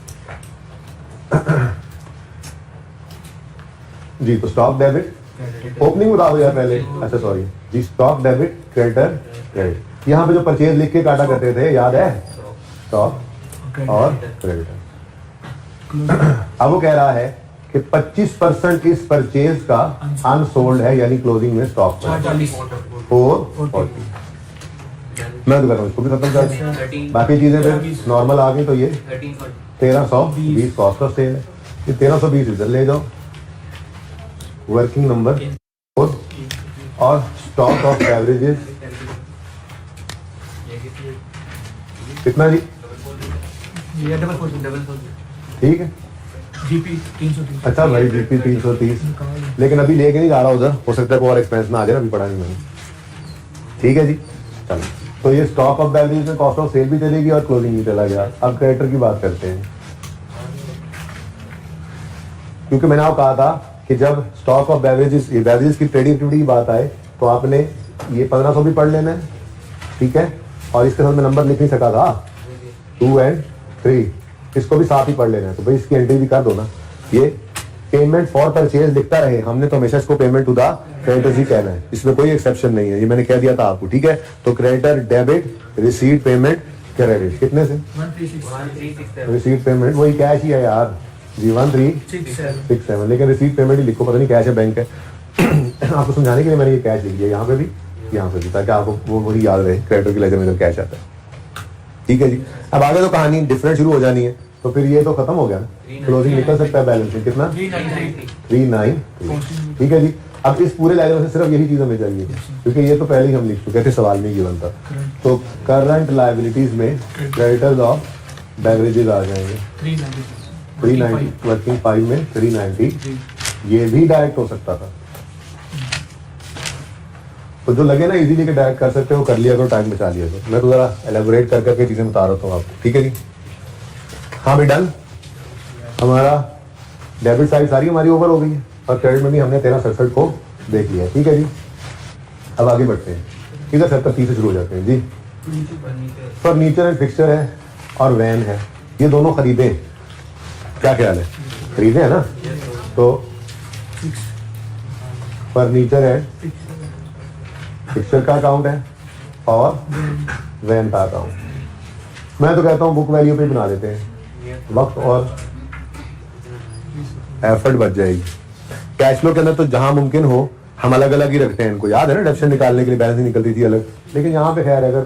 जी। तो स्टॉक डेबिट ओपनिंग बता दो यार पहले, अच्छा सॉरी जी, स्टॉक डेबिट क्रेडिटर क्रेडिट। यहाँ पे जो परचेज लिख के काटा करते थे याद है, स्टॉक और क्रेडिटर। अब वो कह रहा है कि 25% इस परचेज का अनसोल्ड है, यानी क्लोजिंग में स्टॉक 440। मैं तो कर रहा हूँ इसको भी खत्म कर दूं। बाकी चीजें फिर नॉर्मल आ गई, तो ये 1320 कॉस्ट ऑफ सेल है, ये 1320 इधर ले जाओ। वर्किंग नंबर 4 और स्टॉक ऑफ एवरेजेस कितना जी? ठीक है, जीपी 330। अच्छा भाई जीपी 330, लेकिन अभी लेके नहीं जा रहा उधर, हो सकता है कोई और एक्सपेंस ना आ जाए, अभी पढ़ा नहीं मैंने। ठीक है जी, चलो। तो ये स्टॉक ऑफ वैल्यूज में कॉस्ट ऑफ सेल भी चलेगी और क्लोजिंग भी चला गया। अब क्रेडिटर की बात करते हैं, क्योंकि मैंने आपको कहा था कि जब स्टॉक ऑफ बेवरेजेस की ट्रेडिंग एक्टिविटी की बात आए तो आपने ये 1500 भी पढ़ लेना है, ठीक है। और इसके साथ मैं नंबर लिख नहीं सका था 2 और 3, इसको भी साथ ही पढ़ लेना है, तो भाई इसकी एंट्री भी कर दो ना। ये पेमेंट फॉर परचेज लिखता रहे, हमने तो हमेशा इसको पेमेंट टू द क्रेडिटर्स ही कहना है, इसमें कोई एक्सेप्शन नहीं है, ये मैंने कह दिया था आपको, ठीक है। तो creditor debit, receipt payment, credit कितने से? 1367। रिसीट पेमेंट वही कैश ही है यार जी, 1367, लेकिन रिसीट पेमेंट ही लिखो, पता नहीं कैश है बैंक है। आपको समझाने के लिए मैंने ये कैश लिख दिया यहाँ पे भी, यहाँ पे भी, ताकि आपको वो वही याद रहे क्रेडिटर की लेजर में जब कैश आता है। ठीक है जी, अब आगे तो कहानी डिफरेंट शुरू हो जानी है, तो फिर ये तो खत्म हो गया ना, क्लोजिंग निकल सकता है बैलेंस शीट कितना? 393। ठीक है जी, अब इस पूरे लेजर में से सिर्फ यही चीज हमें चाहिए, क्योंकि ये तो पहले ही हम लिख चुके थे, सवाल में गिवन था। तो करंट लायबिलिटीज में क्रेडिटर्स ऑफ बेवरेजेस आ जाएंगे 390, वर्किंग 5 में 390, ये भी डायरेक्ट हो सकता था, तो जो लगे ना इजीली के डायरेक्ट कर सकते हो कर लिया करो, टाइम बचा लिया करो। मैं तो जरा एलेबोरेट कर करके चीजें बता रहा हूँ आपको, ठीक है जी। हाँ भाई डन, हमारा डेबिट साइड सारी हमारी ओवर हो गई है और क्रेडिट में भी हमने 1367 को देख लिया, ठीक है जी। अब आगे बढ़ते हैं, इधर 70 से शुरू हो जाते हैं जी। फर्नीचर एंड फिक्सचर है और वैन है, ये दोनों खरीदे, क्या ख्याल है? खरीदे है ना? तो फर्नीचर है, फिक्सचर का अकाउंट है और वैन का अकाउंट। मैं तो कहता हूँ बुक वैल्यू पे बना देते हैं, वक्त और एफर्ट बच जाएगी। कैश फ्लो के अंदर तो जहां मुमकिन हो हम अलग अलग ही रखते हैं इनको, याद है ना डेप्शन निकालने के लिए बैलेंस निकलती थी अलग, लेकिन यहाँ पे खैर अगर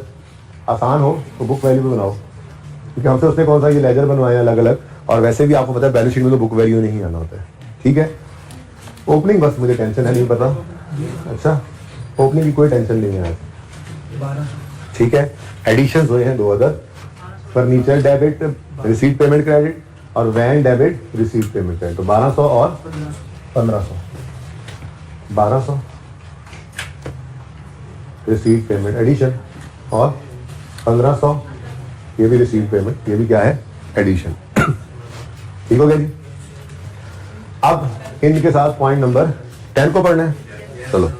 आसान हो तो बुक वैल्यू पे बनाओ, क्योंकि हमसे उसने कौन सा ये लेजर बनवाया अलग अलग, और वैसे भी आपको पता है बैलेंस शीट में तो बुक वैल्यू नहीं आना होता है, ठीक है। ओपनिंग बस मुझे टेंशन है, नहीं पता, अच्छा ओपनिंग की कोई टेंशन नहीं है आज, ठीक है। एडिशंस हुए हैं 2 other, furniture debit receipt payment credit और van debit receipt payment credit, तो 1200 और 1500, 1200 रिसीट पेमेंट एडिशन और 1500 ये भी रिसीट पेमेंट, ये भी क्या है? एडिशन। ठीक हो गया जी। अब इनके साथ पॉइंट नंबर 10 को पढ़ना है, चलो।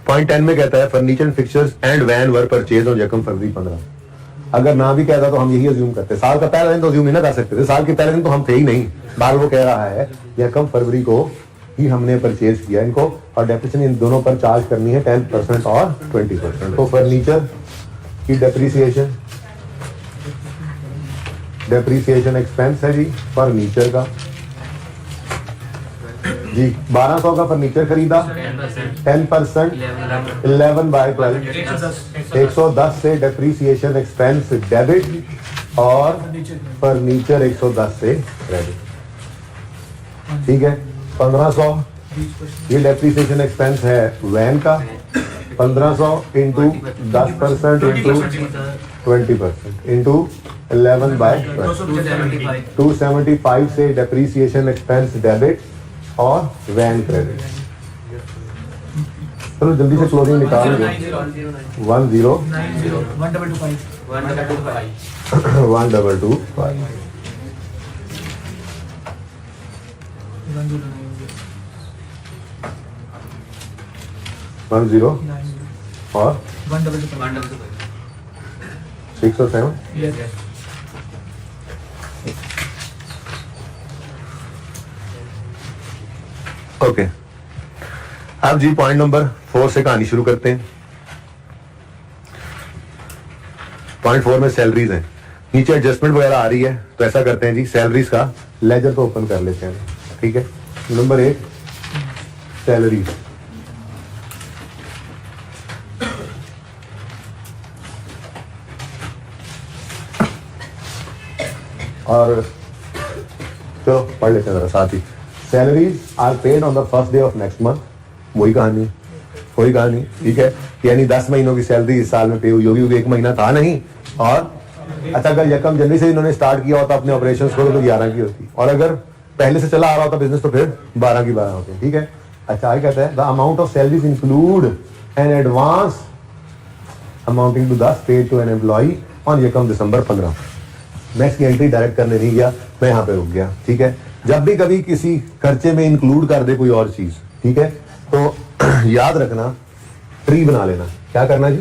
पॉइंट 10 में कहता है furniture fixtures and van were purchase on यकम फरवरी 15। अगर ना भी कहता तो हम यही अज्यूम करते, साल का पहला दिन तो अज्यूम नहीं ना कर सकते थे, साल के पहले दिन तो हम थे ही नहीं, बार वो कह रहा है यकम फरवरी को ही हमने परचेज किया इनको, और डेप्रिसिएशन इन दोनों पर चार्ज करनी है 10% और 20%। तो फर्नीचर की डेप्रीसिएशन एक्सपेंस है जी फर्नीचर का जी, 1200 का फर्नीचर खरीदा, 10% 11/12 110 से डेप्रीसिएशन एक्सपेंस डेबिट और फर्नीचर 110 से क्रेडिट, ठीक है। 1500 ये डेप्रीसिएशन एक्सपेंस है वैन का, 1500 इंटू 10% इंटू 20% इंटू 11/12 275 से डेप्रीसिएशन एक्सपेंस डेबिट और वैन क्रेडिट। चलो जल्दी से क्लोजिंग निकाल लो। 10 और 6 और 7। ओके, अब जी पॉइंट नंबर 4 से कहानी शुरू करते हैं। पॉइंट 4 में सैलरीज है, नीचे एडजस्टमेंट वगैरह आ रही है, तो ऐसा करते हैं जी सैलरीज का लेजर तो ओपन कर लेते हैं, ठीक है। नंबर 1 सैलरी, और चलो पढ़ लेते हैं जरा साथ ही। Salaries are paid on the first day of next month, वही कहानी, ठीक है। यानी 10 महीनों की सैलरी इस साल में पे हुई होगी क्योंकि 1 महीना था नहीं। और अच्छा, अगर 1 जनवरी से इन्होंने स्टार्ट किया होता अपने ऑपरेशंस को तो 11 की होती, और अगर पहले से चला आ रहा होता बिजनेस तो फिर 12 की 12 होती, ठीक है। अच्छा, आगे कहता है the amount of salaries include an advance amounting to 10 paid to an employee on यकम दिसंबर 15। मैं इसकी एंट्री डायरेक्ट करने नहीं गया, मैं यहाँ पे रुक गया, ठीक है। जब भी कभी किसी खर्चे में इंक्लूड कर दे कोई और चीज, ठीक है, तो याद रखना ट्री बना लेना। क्या करना जी?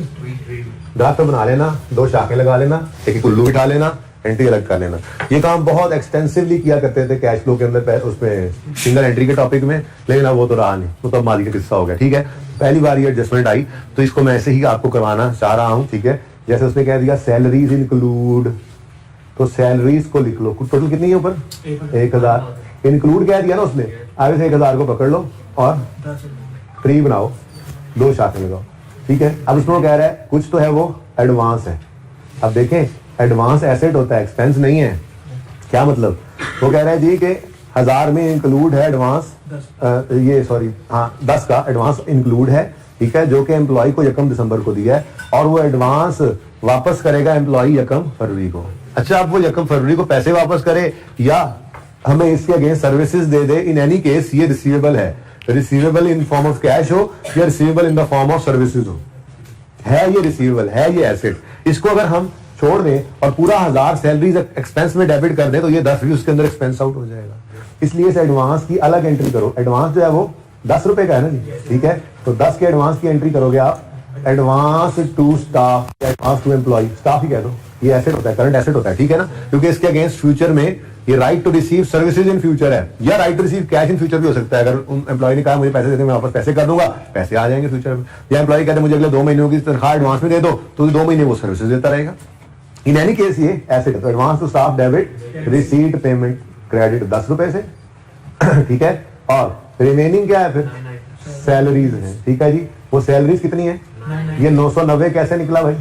ग्राफ बना लेना, 2 शाखें लगा लेना, एक उल्लू बिठा लेना, एंट्री अलग कर लेना। ये काम बहुत एक्सटेंसिवली किया करते थे कैश फ्लो के अंदर, उसमें सिंगल एंट्री के टॉपिक में, लेकिन अब वो तो रहा नहीं, वो तो मादी का किस्सा हो गया, ठीक है। पहली बार ये एडजस्टमेंट आई तो इसको मैं ऐसे ही आपको करवाना चाह रहा हूँ, ठीक है। जैसे उसने कह दिया सैलरीज इंक्लूड, तो सैलरीज को लिख लो, टोटल कितनी है ऊपर? 1000। इंक्लूड कह दिया ना उसने, आगे से 1000 को पकड़ लो और ट्री बनाओ, 2 शाखें लगाओ, ठीक है। अब उसमें कह रहा है कुछ तो है वो एडवांस है। अब देखें, एडवांस एसेट होता है, एक्सपेंस नहीं है। क्या मतलब? वो कह रहा है जी कि 1000 में इंक्लूड है एडवांस, ये सॉरी हाँ 10 का एडवांस इंक्लूड है, ठीक है, जो कि एम्प्लॉय को 1 दिसंबर को दिया है, और वो एडवांस वापस करेगा एम्प्लॉय 1 फरवरी को। अच्छा, अब वो 1 फरवरी को पैसे वापस करे या हमें इसके अगेंस्ट सर्विसेज दे दे, इन एनी केस ये रिसीवेबल है। Receivable in form of cash हो या receivable in the form of services हो, है ये रिसीवेबल, है ये एसेट। इसको अगर हम छोड़ दें और पूरा 1000 सैलरीज एक्सपेंस में डेबिट कर दें तो ये 10 भी उसके अंदर एक्सपेंस आउट हो जाएगा। इसलिए इस एडवांस की अलग एंट्री करो। एडवांस जो है वो 10 रुपए का है ना जी, ठीक है। तो 10 के एडवांस की एंट्री करोगे आप, advance to staff, advance to employ, staff ही कह दो, ये एसेट होता है, करंट एसेट होता है, ठीक है ना, क्योंकि इसके अगेंस्ट फ्यूचर में ये right to receive services in future है, या right to receive cash in future भी हो सकता है। अगर एम्प्लॉय ने कहा मुझे पैसे देते मैं वापस पैसे कर दूंगा, पैसे आ जाएंगे फ्यूचर में। या एम्प्लॉय कहते मुझे अगले 2 महीनों की तनख्वाह एडवांस में दे दो, तो 2 महीने वो सर्विसेज देता रहेगा। इन एनी केस ये एसेट है। तो advance to staff debit, receipt payment credit 10 रुपए से, ठीक है। और रिमेनिंग क्या है फिर? सैलरीज है, ठीक है जी। वो सैलरीज कितनी है? ये 990 कैसे निकला भाई?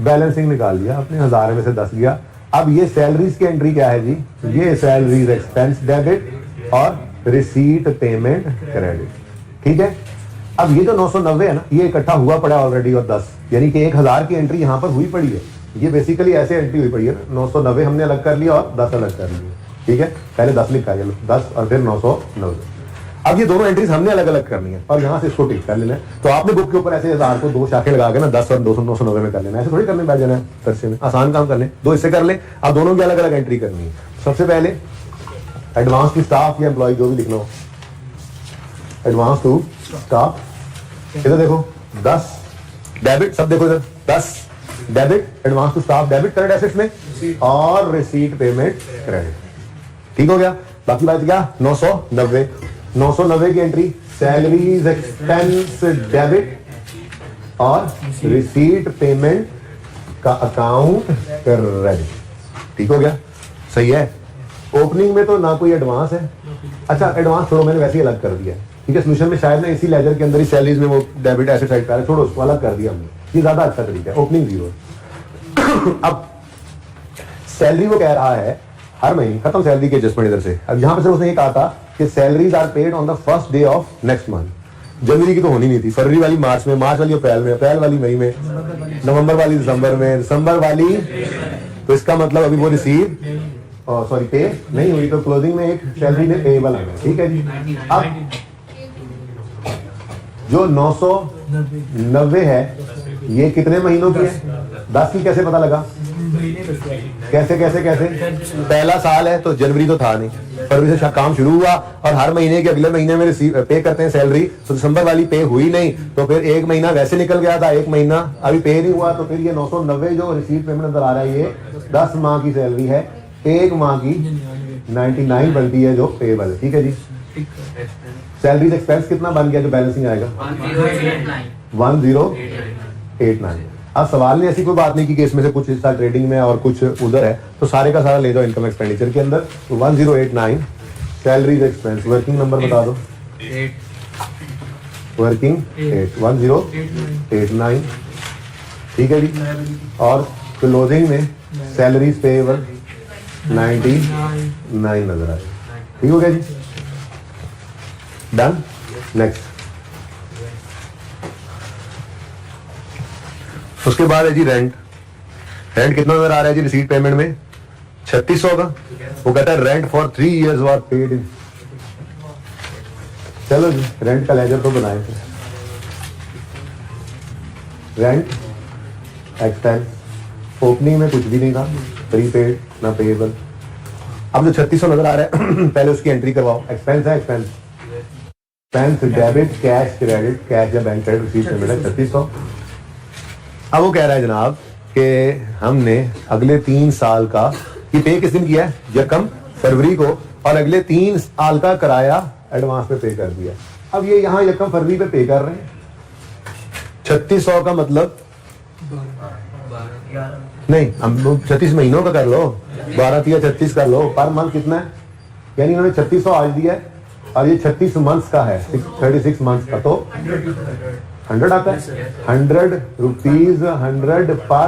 बैलेंसिंग निकाल लिया आपने, 1000 में से 10 गया। अब ये सैलरीज की एंट्री क्या है जी? ये सैलरीज एक्सपेंस डेबिट और रिसीट पेमेंट क्रेडिट, ठीक है। अब ये जो 990 है ना, ये इकट्ठा हुआ पड़ा ऑलरेडी और 10, यानी कि 1000 की एंट्री यहाँ पर हुई पड़ी है। ये बेसिकली ऐसे एंट्री हुई पड़ी है ना, 990 हमने अलग कर लिया और 10 अलग कर लिया, ठीक है। पहले 10 लिखा है, 10 और फिर 990। अब ये दोनों एंट्रीज हमने अलग अलग करनी है और यहाँ से इसको टिक कर लेना है। तो आपने बुक के ऊपर ऐसे 1000 को 2 शाखें लगा के ना 10 और 200 990 में कर लेना, ऐसे थोड़ी करने बैठ जाना है खर्चे में। आसान काम कर ले, 2 इससे कर ले। अब दोनों की अलग अलग एंट्री करनी है। सबसे पहले एडवांस टू स्टाफ या एम्प्लॉय, जो भी लिखना हो, एडवांस टू स्टाफ, इधर देखो 10 डेबिट, सब देखो इधर 10 debit, advance to staff debit current assets में, और रिसीट पेमेंट क्रेडिट, ठीक हो गया। बाकी बात क्या? 990 की एंट्री सैलरीज एक्सपेंस डेबिट और रिसीट पेमेंट का अकाउंट क्रेडिट, ठीक हो गया, सही है। ओपनिंग में तो ना कोई एडवांस है। अच्छा, एडवांस छोड़ो, मैंने वैसे ही अलग कर दिया, ठीक है। सोल्यूशन में शायद ना इसी लेजर के अंदर ही सैलरीज में वो डेबिट एसेट साइड पर छोड़ो, उसको अलग कर दिया हमने, ये ज्यादा अच्छा तरीका है। ओपनिंग 0। अब सैलरी वो कह रहा है हर महीने, खत्म सैलरी की एडजस्टमेंट इधर से। अब यहाँ पे सिर्फ उसने ये कहा था कि salaries are paid on the first day of next month. जनवरी की तो होनी नहीं थी, फरवरी वाली मार्च में, मार्च वाली अप्रैल में, अप्रैल वाली मई में, नवंबर वाली दिसंबर में, दिसंबर वाली, तो इसका मतलब अभी वो रिसीव सॉरी पे नहीं हुई, तो क्लोजिंग में एक सैलरी में पेएबल आना, ठीक है जी। अब जो 990 है ये कितने महीनों की है? 10 की कैसे पता लगा? कैसे कैसे कैसे? पहला साल है तो जनवरी तो था नहीं, फरवरी से काम शुरू हुआ और हर महीने के अगले महीने में रिसीव पे करते हैं सैलरी। तो दिसंबर वाली पे हुई नहीं, तो फिर 1 महीना वैसे निकल गया था, 1 महीना अभी पे नहीं हुआ, तो फिर ये 990 जो रिसीव पेमेंट नजर आ रहा है ये 10 माह की सैलरी है, 1 माह की 99 बनती है जो पेएबल है, ठीक है जी। सैलरीज एक्सपेंस कितना बन गया जो बैलेंसिंग आएगा? 1089। अब सवाल ने ऐसी कोई बात नहीं की कि इसमें से कुछ हिस्सा ट्रेडिंग में और कुछ उधर है, तो सारे का सारा ले जाओ इनकम एक्सपेंडिचर के अंदर। तो 1089 सैलरीज एक्सपेंस, वर्किंग नंबर बता दो। 8 वर्किंग 1089, ठीक है जी। और क्लोजिंग में सैलरीज पेएबल 99 नजर आए। ठीक हो गया जी, डन। नेक्स्ट, उसके बाद है जी रेंट। रेंट कितना नजर आ रहा है जी रिसीट पेमेंट में? 3600 का। वो कहता है rent for 3 years was paid in. चलो जी, रेंट का लेजर तो बनाए थे। रेंट एक्सपेंस, ओपनिंग में कुछ भी नहीं था, प्रीपेड ना पेएबल। अब जो 3600 नजर आ रहा है पहले उसकी एंट्री करवाओ। एक्सपेंस है, expense debit cash credit, cash या बैंक क्रेडिट रिसीट पेमेंट है 3600। अब वो कह रहा है जनाब कि हमने अगले 3 साल का, ये पे किस दिन किया है? यकम फरवरी को, और अगले 3 साल का किराया एडवांस पे पे कर दिया। अब ये यहाँ यकम फरवरी पे पे कर रहे हैं। 3600 का मतलब नहीं, हम 36 महीनों का कर लो, 12 या 36 कर लो, पर मंथ कितना है? यानी इन्होंने 3600 आज दिया है और ये 36 मंथ्स का है, 36 मंथ्स का, तो 100 आता है। 100 रुपीज 100 पर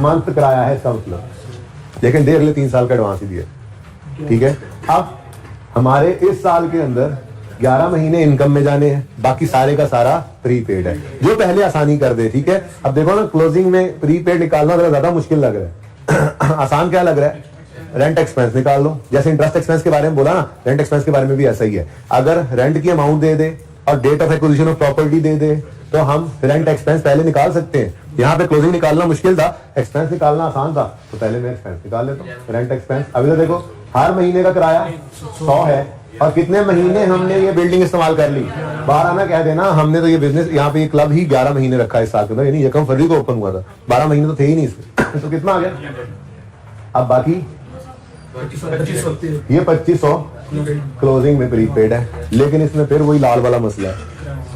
मंथ किराया है इसका मतलब, लेकिन दे अगले 3 साल का एडवांस ही दिया। ठीक है, अब हमारे इस साल के अंदर 11 महीने इनकम में जाने हैं, बाकी सारे का सारा प्रीपेड है, जो पहले आसानी कर दे। ठीक है, अब देखो ना, क्लोजिंग में प्रीपेड निकालना थोड़ा ज्यादा मुश्किल लग रहा है आसान क्या लग रहा है? रेंट एक्सपेंस निकाल लो। जैसे इंटरेस्ट एक्सपेंस के बारे में बोला ना, रेंट एक्सपेंस के बारे में भी ऐसा ही है। अगर रेंट की अमाउंट दे दे और date of acquisition of property दे दे तो हम रेंट एक्सपेंस पहले निकाल सकते हैं। यहाँ पे क्लोजिंग निकालना मुश्किल था, एक्सपेंस निकालना आसान था, तो पहले मैं एक्सपेंस निकाल लेता हूँ। रेंट एक्सपेंस, अभी तो देखो हर महीने का किराया 100 है, और कितने महीने हमने ये बिल्डिंग इस्तेमाल कर ली? 12 ना कह देना, हमने तो ये बिजनेस यहाँ पे ये क्लब ही 11 महीने रखा है इस साल के अंदर, यानी यकम फरवरी को ओपन हुआ था, 12 महीने तो थे ही नहीं इसमें तो कितना आ गया? अब बाकी ये 2500 क्लोजिंग में प्रीपेड है, लेकिन इसमें फिर वही लाल वाला मसला है,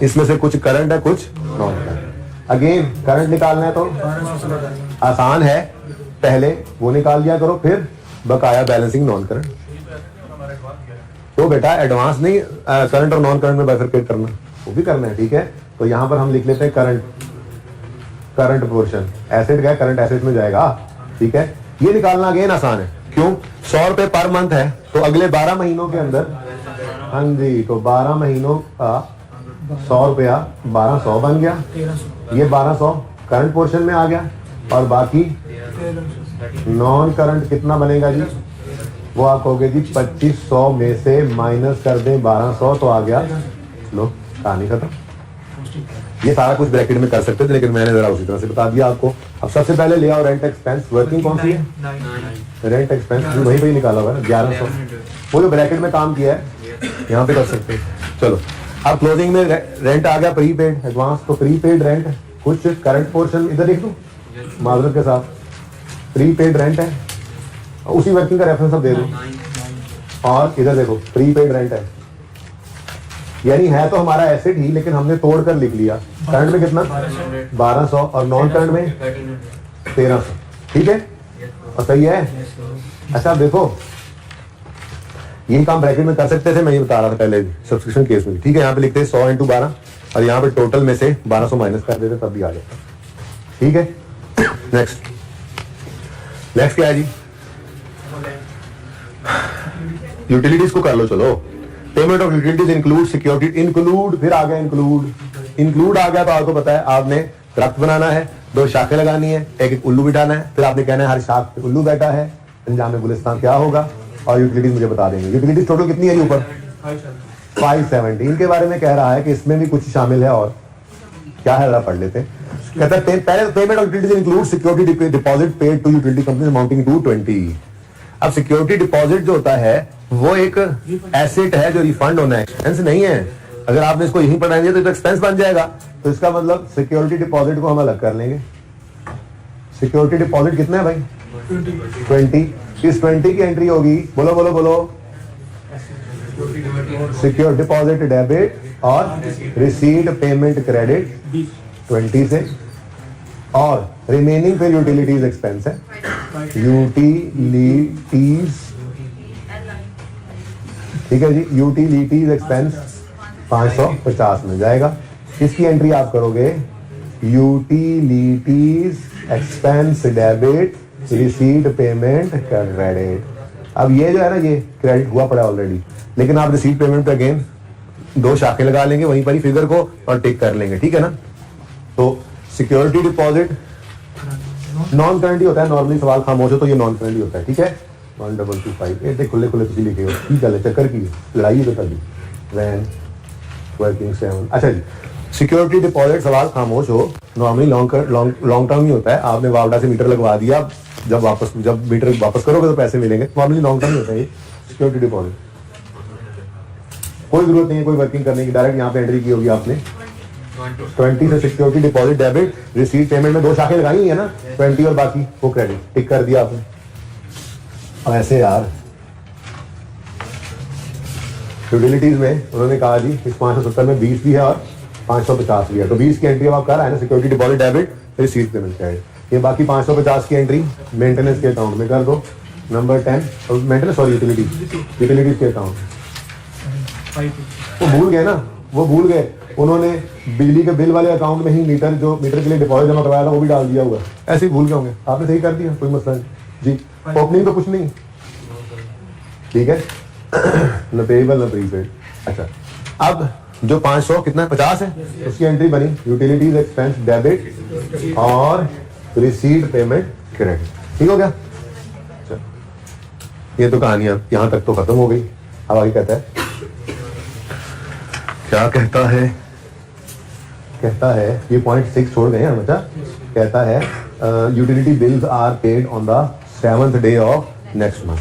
इसमें से कुछ करंट है, कुछ नॉन करंट। अगेन करंट निकालना है तो आसान है, पहले वो निकाल दिया करो, फिर बकाया बैलेंसिंग नॉन करंट। तो बेटा एडवांस नहीं, करंट और नॉन करंट में बाइफरकेट करना, वो भी करना है। ठीक है, तो यहां पर हम लिख लेते हैं करंट पोर्शन, एसेट का करंट एसेट में जाएगा। ठीक है, ये निकालना अगेन आसान है, क्यों? 100 रुपए पर मंथ है, तो अगले 12 महीनों के अंदर, हाँ जी, तो 12 महीनों का 100 रुपया 1200 बन गया, ये 1200 करंट पोर्शन में आ गया, और बाकी नॉन करंट कितना बनेगा जी? वो आप कहोगे जी 2500 में से माइनस कर दें 1200, तो आ गया, लो कहानी खत्म। ये सारा कुछ ब्रैकेट में कर सकते थे, लेकिन मैंने जरा उसी तरह से बता दिया आपको। अब सबसे पहले ले आओ रेंट एक्सपेंस। वर्किंग कौन सी है? रेंट एक्सपेंस वहीं पे ही निकाला हुआ है 1100, वो जो ब्रैकेट में काम किया है यहाँ पे कर सकते हैं। चलो, अब क्लोजिंग में रेंट आ गया प्रीपेड एडवांस, तो प्रीपेड रेंट कुछ करंट पोर्शन इधर लिख दूं माजरत के साथ, प्रीपेड रेंट है, उसी वर्किंग का रेफरेंस अब दे दो, और इधर देखो प्रीपेड रेंट है, यानी है तो हमारा एसेट ही, लेकिन हमने तोड़ कर लिख लिया। करंट में कितना? 1200, और नॉन करंट में 1300। ठीक है, और सही है। अच्छा देखो, ये काम ब्रैकेट में कर सकते थे, मैं ये बता रहा था पहले भी सब्सक्रिप्शन केस में भी। ठीक है, यहाँ पे लिखते हैं 100 × 12, और यहाँ पे टोटल में से 1200 माइनस कर देते, तब भी आ जाता। ठीक है, नेक्स्ट क्या है जी? यूटिलिटीज को कर लो। चलो, payment of utilities include security, include, फिर आ गया इंक्लूड आ गया, तो आपको पता है आपने दरख्त बनाना है, 2 शाखें लगानी है, एक उल्लू बिठाना है, फिर आपने कहना है हर शाख पे उल्लू बैठा है, अंजाम गुलिस्तान क्या होगा, और यूटिलिटीज मुझे बता देंगे। यूटिलिटीज टोटल कितनी है ऊपर? 570। इनके बारे में कह रहा है कि इसमें भी कुछ शामिल है, और क्या है जरा पढ़ लेते हैं। कहता है पहले payment of utilities include security deposit paid to utility company amounting to 20। अब सिक्योरिटी डिपॉजिट जो होता है वो एक एसेट है जो रिफंड होना है, एक्सपेंस नहीं है। अगर आपने इसको यहीं पढ़ा दिया तो एक्सपेंस बन जाएगा, तो इसका मतलब सिक्योरिटी डिपॉजिट को हम अलग कर लेंगे। सिक्योरिटी डिपॉजिट कितना है भाई? 20। इस 20 की एंट्री होगी, बोलो सिक्योर डिपॉजिट डेबिट और रिसीट पेमेंट क्रेडिट 20 से, और रिमेनिंग फिर यूटिलिटीज एक्सपेंस है, यूटिलिटीज, ठीक है जी, यूटिलिटीज एक्सपेंस 550 में जाएगा। इसकी एंट्री आप करोगे utilities expense debit receipt payment credit. अब ये जो है ना, ये क्रेडिट हुआ पड़ा ऑलरेडी, लेकिन आप रिसीट पेमेंट पे अगेन 2 शाखें लगा लेंगे वहीं पर ही फिगर को और टिक कर लेंगे, ठीक है ना। तो सिक्योरिटी डिपॉजिट नॉन करंट ही होता है, नॉर्मली सवाल खामोश हो तो ये नॉन करंट ही होता है, ठीक है। 1225 ये खुले खुले तुझे लिखे हो, ठीक है, चक्कर की लड़ाई तो तभी वैन वर्किंग 7। अच्छा जी, सिक्योरिटी डिपॉजिट सवाल खामोश हो, नॉर्मली लॉन्ग टर्म ही होता है। आपने वावडा से मीटर लगवा दिया, जब मीटर वापस करोगे तो पैसे मिलेंगे, नॉर्मली लॉन्ग टर्म होता है ये सिक्योरिटी डिपॉजिट। कोई जरूरत नहीं है कोई वर्किंग करने की, डायरेक्ट यहाँ पे एंट्री की होगी आपने 20 से security deposit debit receipt payment में 2 शाखें लगाई है ना, 20 और बाकी वो क्रेडिट, टिक कर दिया आपने। और ऐसे यार यूटिलिटीज में उन्होंने कहा जी इस 570 में 20 भी है और 550 भी है, तो 20 की एंट्री अब आप कर रहे हैं ना, security deposit debit receipt payment credit. ये बाकी 550 की एंट्री मेंटेनेंस के अकाउंट में कर दो, नंबर 10 मेंटेनेंस और यूटिलिटीज के अकाउंट। वो भूल गए ना, वो भूल गए, उन्होंने बिजली के बिल वाले अकाउंट में ही मीटर के लिए डिपॉजिट जमा करवाया था वो भी डाल दिया हुआ, ऐसे ही भूल गए होंगे, आपने सही कर दिया, कोई मसला नहीं जी। ओपनिंग तो कुछ नहीं, ठीक है, न पेएबल न प्रीपेड। अच्छा, अब जो 500 कितना 50 है, उसकी एंट्री बनी यूटिलिटीज एक्सपेंस डेबिट और रिसीट पेमेंट क्रेडिट, ठीक हो गया। ये तो कहानियां यहाँ तक तो खत्म हो गई। अब आगे कहता है, क्या कहता है, कहता है ये पॉइंट 6 छोड़ गए हम, अच्छा कहता है utility bills are paid on the 7th day of next month.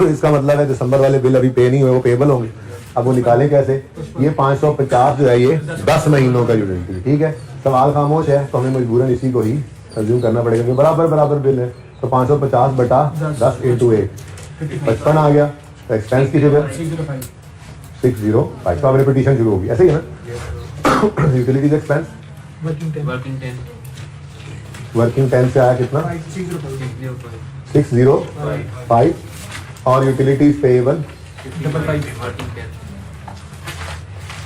इसका मतलब है दिसंबर वाले बिल अभी पे नहीं हुए, वो पेबल होंगे। अब वो निकालें कैसे, ये 550 जो है ये 10 महीनों का यूटिलिटी, ठीक है। सवाल खामोश है तो हमें मजबूरन इसी को ही कंज्यूम करना पड़ेगा क्योंकि बराबर बिल है, तो 550 बटा 10 × 8 55 आ गया। तो एक्सपेंस की फिगर 605, तो अब रिपीटिशन शुरू होगी, ऐसे ही है ना। यूटिलिटीज एक्सपेंस वर्किंग 10 से आया कितना 605 और यूटिलिटीज पेएबल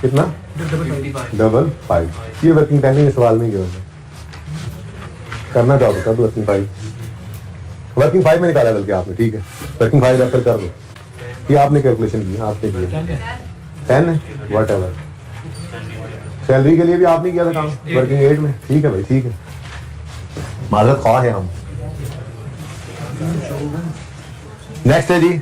कितना 555। ये वर्किंग 10 ही सवाल में क्यों करना चाहोगे तब वर्किंग 5 में निकाला बल्कि आपने, ठीक है, वर्किंग 5 रेफर कर दो, ये आपने कैलकुलेशन की, आपने किया 10 है वट एवर। सैलरी के लिए भी आपने किया था काम वर्किंग 8 में, ठीक है भाई, ठीक है, माजरत ख्वाह है हम। नेक्स्ट है जी,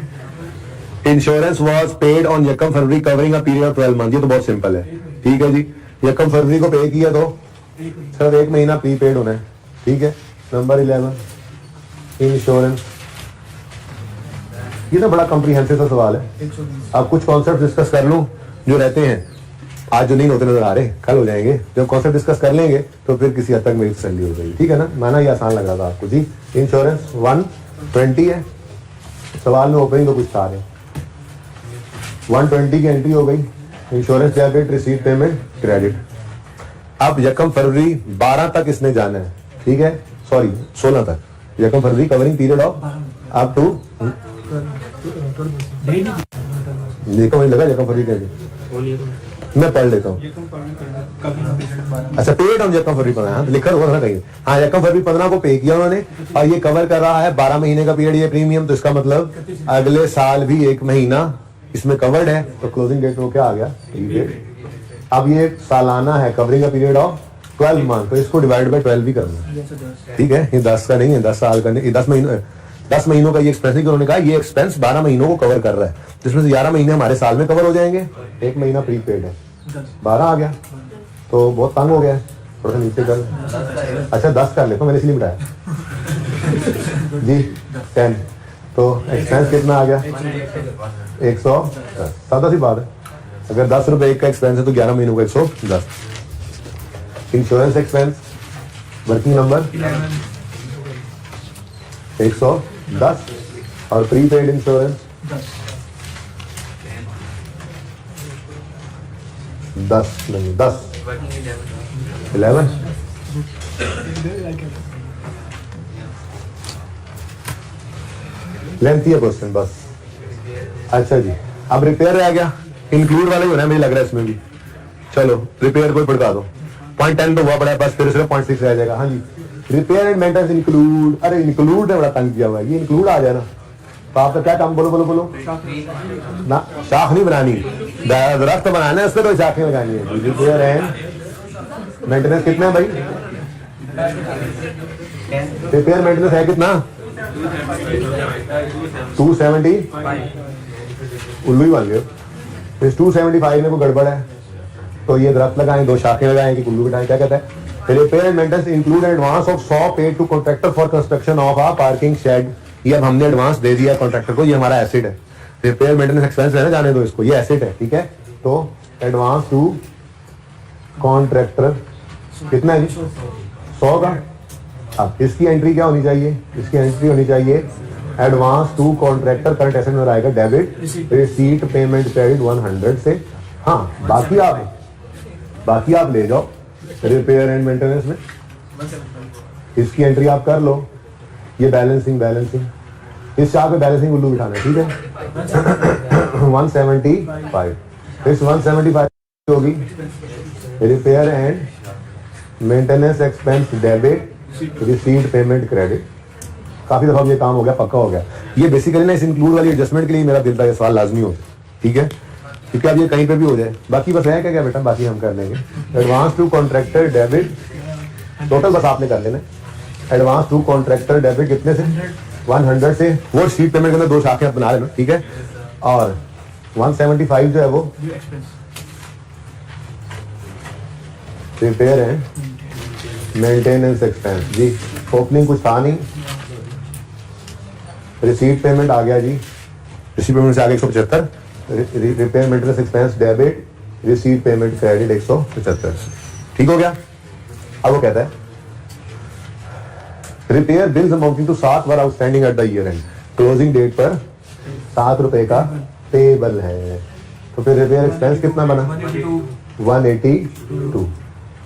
इंश्योरेंस वाज पेड ऑन यकम फरवरी covering a period of 12 month. ये तो बहुत सिंपल है, ठीक है जी, यकम फरवरी को पे किया तो सिर्फ 1 महीना प्री पेड होना है, ठीक है। नंबर 11 इंश्योरेंस, ये ना बड़ा कॉम्प्रिहेंसिव सा सवाल है। अब कुछ कॉन्सेप्ट डिस्कस कर लूं जो रहते हैं, आज जो नहीं होते नजर आ रहे कल हो जाएंगे। जब कॉन्सेप्ट डिस्कस कर लेंगे तो फिर किसी हद तक मेरी तसल्ली हो जाएगी, ठीक है ना। माना ये आसान लग रहा था आपको जी। इंश्योरेंस 120 है, सवाल में ओपनिंग तो कुछ था नहीं, 120 की एंट्री हो गई। Insurance debit receipt payment credit. अब यकम फरवरी 12 तक इसने जाना है, ठीक है, सॉरी 16 तक, यकम फरवरी covering period of up to, देखो मुझे लगा यकम फरवरी कैसे, मैं पढ़ लेता हूँ। अच्छा, पेड ऑन यकम फरवरी 15, लिखा हुआ था कहीं, हाँ यकम फरवरी 15 को पे किया उन्होंने और ये कवर कर रहा है 12 महीने का पीरियड, ये प्रीमियम, तो इसका मतलब अगले साल भी 1 महीना इसमें कवर्ड है, तो क्लोजिंग डेट में क्या आ गया प्रीपेड। अब ये सालाना है, कवरिंग का पीरियड ऑफ 12 मंथ, तो इसको डिवाइड बाय 12 भी करना है, ठीक है। ये 10 का नहीं है, 10 साल का नहीं, 10 महीनों का ये एक्सपेंस नहीं, उन्होंने कहा ये एक्सपेंस 12 महीनों को कवर कर रहा है, जिसमें से 11 महीने हमारे साल में कवर हो जाएंगे, 1 महीना प्रीपेड है, 12 आ गया, तो बहुत तंग हो गया, थोड़ा सा नीचे कर, अच्छा 10 कर लेता हूँ, मैंने इसलिए बिठाया जी 10, तो एक्सपेंस कितना आ गया 110, सादा सी बात है। अगर 10 रुपए का एक्सपेंस है तो 11 महीनों का 110। इंश्योरेंस एक्सपेंस वर्किंग नंबर 110 और प्रीपेड इंश्योरेंस 10 नहीं 10 11 लेंथी है क्वेश्चन बस। अच्छा जी, अब रिपेयर रह गया, इंक्लूड वाला ही होना है मुझे लग रहा है इसमें भी। चलो रिपेयर को पढ़ा दो, 0.10 तो हुआ पड़ा है, बस फिर सिर्फ 0.6 रह जाएगा। हाँ जी, रिपेयर एंड मेंटेनेंस इंक्लूड, अरे इंक्लूड ने बड़ा तंग किया हुआ है, ये इंक्लूड आ जाए ना तो आपका क्या काम, बोलो बोलो बोलो ना। शाख नहीं बनानी, दरख्त बनाना है, उस पर तो शाखें लगानी है। रिपेयर एंड मेंटेनेंस कितना है भाई? रिपेयर मेंटेनेंस है कितना? 270, उल्लू ही बन गए। इस 275 में कोई गड़बड़ है तो ये दरख्त लगाएं, 2 शाखें लगाएं कि उल्लू बिठाएं, क्या कहता है? Repair and maintenance include advance of 100 paid to contractor for construction of a parking shed. ये अब हमने एडवांस दे दिया कॉन्ट्रैक्टर को, ये हमारा एसेट है। रिपेयर मेंटेनेंस एक्सपेंस है ना, जाने दो इसको, ये एसेट है, ठीक है। तो एडवांस टू कॉन्ट्रैक्टर कितना है? 100 का। अब इसकी एंट्री क्या होनी चाहिए? इसकी एंट्री होनी चाहिए advance to contractor, current asset में आएगा डेबिट, रिसीट पेमेंट क्रेडिट 100 से। हाँ, बाकी आप ले जाओ रिपेयर एंड मेंटेनेंस में, इसकी एंट्री आप कर लो। ये बैलेंसिंग इस चार पे बैलेंसिंग उल्लू बिठाना है, ठीक है। 175, इस 175 होगी repair and maintenance expense debit, receipt payment credit. काफी दफा ये काम हो गया, पक्का हो गया। ये बेसिकली ना इस इंक्लूड वाली एडजस्टमेंट के लिए मेरा दिल था ये सवाल लाजमी हो, ठीक है, क्योंकि अब ये कहीं पे भी हो जाए। बाकी बस है क्या बेटा, बाकी हम कर लेंगे। Advance to contractor debit, total बस आपने कर लेना। एडवांस टू कॉन्ट्रैक्टर डेबिट कितने से? 100 से। वो शीट पेमेंट के अंदर 2 शाखें आप बना लेना, ठीक है। और 175 जो है वो रिपेयर एंड मेंटेनेंस एक्सपेंस। जी ओपनिंग कुछ था नहीं, रिसीट पेमेंट आ गया जी, रिसीट पेमेंट से आगे 175, repair maintenance expense debit, receipt payment credit 175, ठीक हो गया। अब वो कहता है repair bills amounting to 7 were outstanding at the year end, closing date पर 7 रुपए का पेबल है। तो फिर रिपेयर एक्सपेंस कितना बना?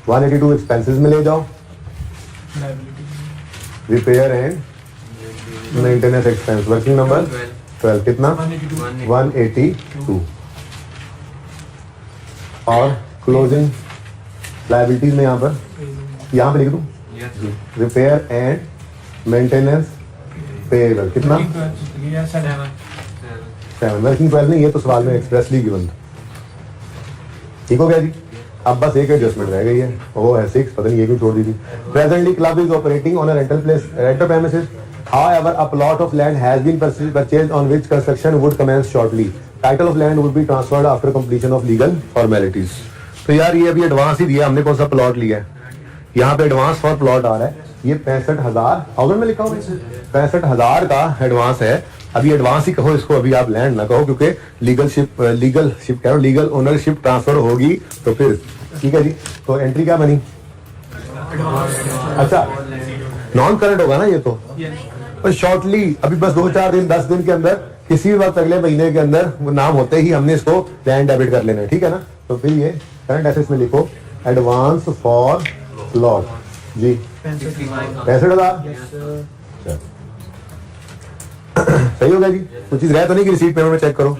182 एक्सपेंसेस में ले जाओ। Repair and maintenance expense working number 12 कितना? 182। और क्लोजिंग लायबिलिटीज में यहाँ पे लिख दूं रिपेयर एंड मेंटेनेंस पेबल कितना? 7। वर्किंग 12 नहीं, ये तो सवाल में एक्सप्रेसली गिवन था, ठीक हो गया जी। अब बस एक एडजस्टमेंट रह गई है, वो है 6, पता नहीं ये क्यों छोड़ दी थी। Presently club is operating on a rental premises, however a plot of land has been purchased on which construction would commence shortly. Title of land would be transferred after completion of legal formalities. तो यार ये अभी एडवांस ही दिया हमने, कौन सा प्लॉट लिया है? यहाँ पे एडवांस फॉर प्लॉट आ रहा है, ये 65,000 में लिखा हुआ है, 65,000 का एडवांस है। अभी एडवांस ही कहो इसको, अभी आप लैंड ना कहो, क्योंकि लीगल ओनरशिप ट्रांसफर होगी तो फिर ठीक है जी। तो एंट्री क्या बनी? अच्छा नॉन करंट होगा ना ये तो शॉर्टली अभी बस 2-4 दिन 10 दिन के अंदर किसी भी वक्त अगले महीने के अंदर वो नाम होते ही हमने इसको लैंड डेबिट कर लेना है, ठीक है ना। तो फिर ये करंट एसेट्स में लिखो एडवांस फॉर प्लॉट जी 65,000। सही हो गया जी। कुछ चीज रह तो नहीं कि रिसीट पेमेंट में चेक करो,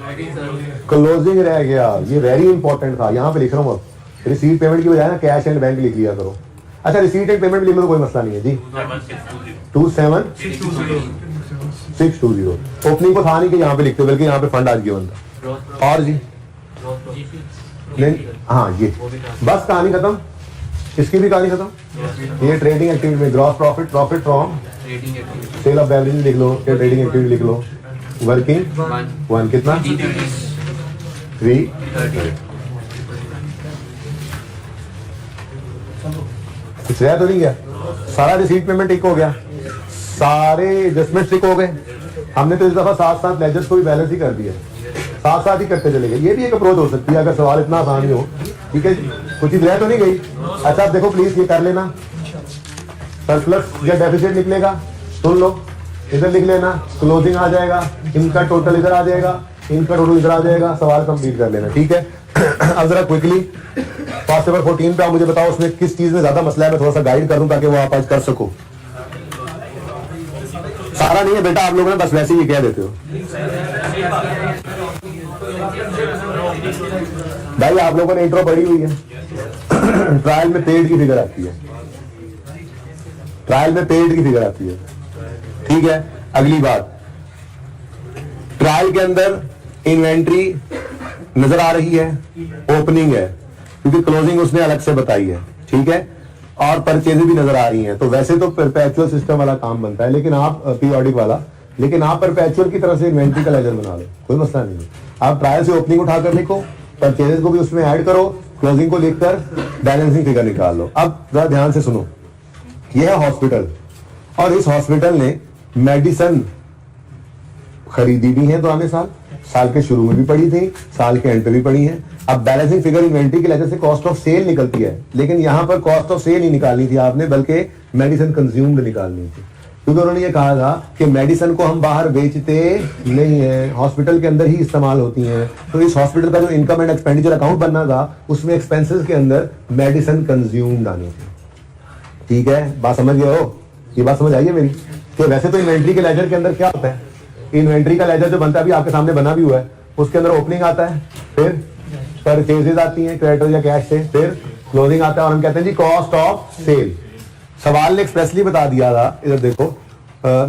क्लोजिंग रह गया, ये वेरी इंपॉर्टेंट था, यहाँ पे लिख रहा हूँ। अब रिसीट पेमेंट की बजाय ना कैश एंड बैंक लिख लिया करो। अच्छा रिसीट एंड पेमेंट लिख लो तो कोई मसला नहीं है जी। 27620 ओपनिंग को था नहीं कि यहाँ पे लिखते, बल्कि यहाँ पे फंड आज गिवन था। और जी हाँ ये बस कहानी खत्म, इसकी भी कहानी खत्म। ये ट्रेडिंग एक्टिविटी में gross profit from sale of beverages लिख लो, या ट्रेडिंग एक्टिविटी लिख लो। वर्किंग 1 कितना? 3 कुछ रह तो नहीं गया, सारा रिसीट पेमेंट टिक हो गया, सारे एडजस्टमेंट टिक हो गए। हमने तो इस दफा साथ लेजर्स को भी बैलेंस ही कर दिया, साथ ही करते चले गए। ये भी एक अप्रोच हो सकती है अगर सवाल इतना आसान ही हो, ठीक है। कुछ चीज रह तो नहीं गई। अच्छा आप देखो प्लीज ये कर लेना, सरप्लस या डेफिसिट निकलेगा, सुन लो, इधर लिख लेना, क्लोजिंग आ जाएगा, इनका टोटल इधर आ जाएगा, इनका टोटल इधर आ जाएगा, सवाल कंप्लीट कर लेना, ठीक है। अब जरा क्विकली फास्ट पेपर 14 पे आप मुझे बताओ उसमें किस चीज में ज्यादा मसला है, मैं थोड़ा सा गाइड कर दूं ताकि वो आप आज कर सको। सारा नहीं है बेटा, आप लोगों ने बस वैसे ही कह देते हो भाई। आप लोगों ने इंट्रो पढ़ी हुई है। ट्रायल में पेड की फिगर आती है, ट्रायल में पेड की फिगर आती है, ठीक है। अगली बात, ट्रायल के अंदर इन्वेंट्री नजर आ रही है, ओपनिंग है क्योंकि क्लोजिंग उसने अलग से बताई है, ठीक है, और परचेज भी नजर आ रही हैं। तो वैसे तो परपेचुअल सिस्टम वाला काम बनता है, लेकिन आप पीरियोडिक वाला, लेकिन आप परपेचुअल की तरफ से इन्वेंट्री का लेजर बना लो, कोई मसला नहीं है। आप ट्रायल से ओपनिंग उठाकर लिखो, परचेजेस को भी उसमें ऐड करो, क्लोजिंग को लिखकर बैलेंसिंग फिगर निकाल लो। अब जरा ध्यान से सुनो, यह है हॉस्पिटल और इस हॉस्पिटल ने मेडिसिन खरीदी भी है पुराने साल के शुरू में भी पड़ी थी, साल के एंड पे भी पड़ी है। अब बैलेंसिंग फिगर इन्वेंट्री के लेजर से कॉस्ट ऑफ सेल निकलती है, लेकिन यहां पर कॉस्ट ऑफ सेल नहीं निकालनी थी आपने, बल्कि मेडिसिन कंज्यूम्ड निकालनी थी, क्योंकि उन्होंने ये कहा था कि मेडिसिन को हम बाहर बेचते नहीं है, हॉस्पिटल के अंदर ही इस्तेमाल होती हैं। तो इस हॉस्पिटल का जो इनकम एंड एक्सपेंडिचर अकाउंट बनना था, उसमें एक्सपेंसेस के अंदर मेडिसिन कंज्यूम्ड आनी थी, ठीक है। बात समझ गए हो? ये बात समझ आई है मेरी? कि वैसे तो इन्वेंट्री के लेजर के अंदर क्या होता है, इन्वेंट्री का लेजर जो बनता है अभी आपके सामने बना भी हुआ है, उसके अंदर ओपनिंग आता है, फिर परचेजेस आती हैं क्रेडिटर या कैश से, फिर क्लोजिंग आता है और हम कहते हैं जी कॉस्ट ऑफ सेल। सवाल ने एक्सप्रेसली बता दिया था, इधर देखो,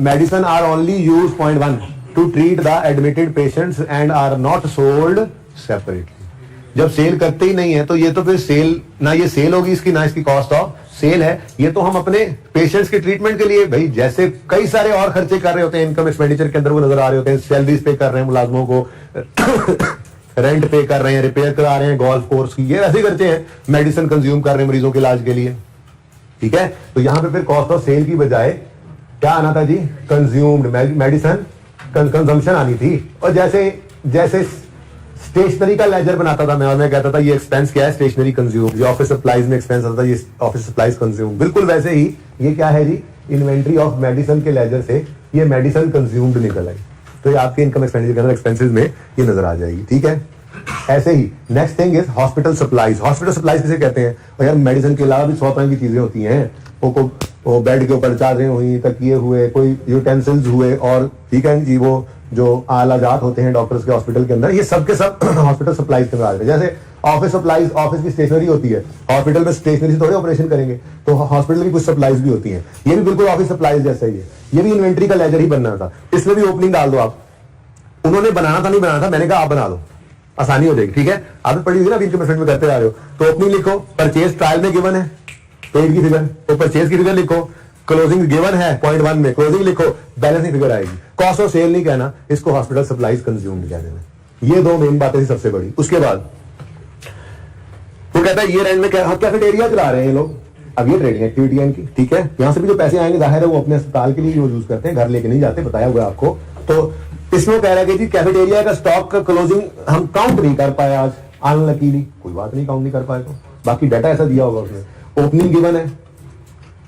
medicine are only use point 1 to treat the admitted patients and are not sold separately. जब सेल करते ही नहीं है तो ये तो फिर सेल, ना ये सेल होगी इसकी, ना इसकी कॉस्ट ऑफ सेल है। ये तो हम अपने पेशेंट्स के ट्रीटमेंट के लिए, भाई जैसे कई सारे और खर्चे कर रहे होते हैं इनकम एक्सपेंडिचर के अंदर, वो नजर आ रहे होते हैं, सैलरीज पे कर रहे हैं मुलाजमों को, रेंट पे कर रहे हैं, रिपेयर करा रहे हैं गोल्फ कोर्स की, ये ऐसे खर्चे हैं। मेडिसिन कंज्यूम कर रहे हैं मरीजों के इलाज के लिए, ठीक है। तो यहां पे फिर कॉस्ट ऑफ सेल की बजाय क्या आना था जी, कंज्यूम्ड मेडिसिन कंजम्पशन आनी थी। और जैसे जैसे स्टेशनरी का लेजर बनाता था मैं, और मैं कहता था ये एक्सपेंस क्या है, स्टेशनरी कंज्यूम। जो ऑफिस सप्लाईज में एक्सपेंस आता था, ये ऑफिस सप्लाईज कंज्यूम। बिल्कुल वैसे ही ये क्या है जी, इन्वेंट्री ऑफ मेडिसिन के लेजर से ये मेडिसिन कंज्यूम्ड निकल आई, तो ये आपके इनकम एक्सपेंडिचर के अंदर एक्सपेंसेस में ये नजर आ जाएगी, ठीक है। ऐसे ही next thing is hospital supplies. Hospital supplies किसे कहते हैं? और यार मेडिसिन के अलावा भी 100 तरह की चीजें होती हैं, वो बेड के ऊपर चादरें हुई, तकिए हुए, कोई यूटेंसिल्स हुए, और ठीक है जी वो जो आला जात होते हैं डॉक्टर्स के हॉस्पिटल के अंदर, ये सब के सब हॉस्पिटल सप्लाईज के अंदर आ जाते हैं। जैसे ऑफिस सप्लाईज, ऑफिस की स्टेशनरी होती है, हॉस्पिटल में स्टेशनरी से थोड़े ऑपरेशन करेंगे, तो हॉस्पिटल की कुछ सप्लाईज भी होती हैं, ये भी बिल्कुल ऑफिस सप्लाईज जैसा ही है। ये भी इन्वेंट्री का लेजर ही बनना था, इसमें भी ओपनिंग डाल दो आप। उन्होंने बनाना था, नहीं बनाना था, मैंने कहा आप बना दो, आसानी हो जाएगी, ठीक है। आदत पड़ी हुई ना, इनकम स्टेटमेंट में करते आ रहे हो, तो ओपनिंग लिखो, परचेज ट्रायल में गिवन है पेड की फिगर, तो परचेज की फिगर लिखो, क्लोजिंग गिवन है पॉइंट 1 में, क्लोजिंग लिखो, बैलेंसिंग फिगर आएगी। कॉस्ट ऑफ सेल नहीं कहना, इसको हॉस्पिटल सप्लाईज कंज्यूम्ड कह देना। ये दो मेन बातें थी सबसे बड़ी। उसके बाद वो कहता है ये रेंट में कैफेटेरिया चला रहे हैं लोग, अब ये ट्रेडिंग एक्टिविटी है इनकी, ठीक है। यहां से भी जो पैसे आएंगे जाहिर है वो अपने अस्पताल के लिए यूज करते हैं, घर लेके नहीं जाते, बताया हुआ आपको। तो इसमें वो कह रहा है कि जी कैफेटेरिया का स्टॉक का क्लोजिंग हम काउंट नहीं कर पाए आज, अनलकीली, कोई बात नहीं, काउंट नहीं कर पाए तो बाकी डाटा ऐसा दिया होगा उसमें। ओपनिंग गिवन है,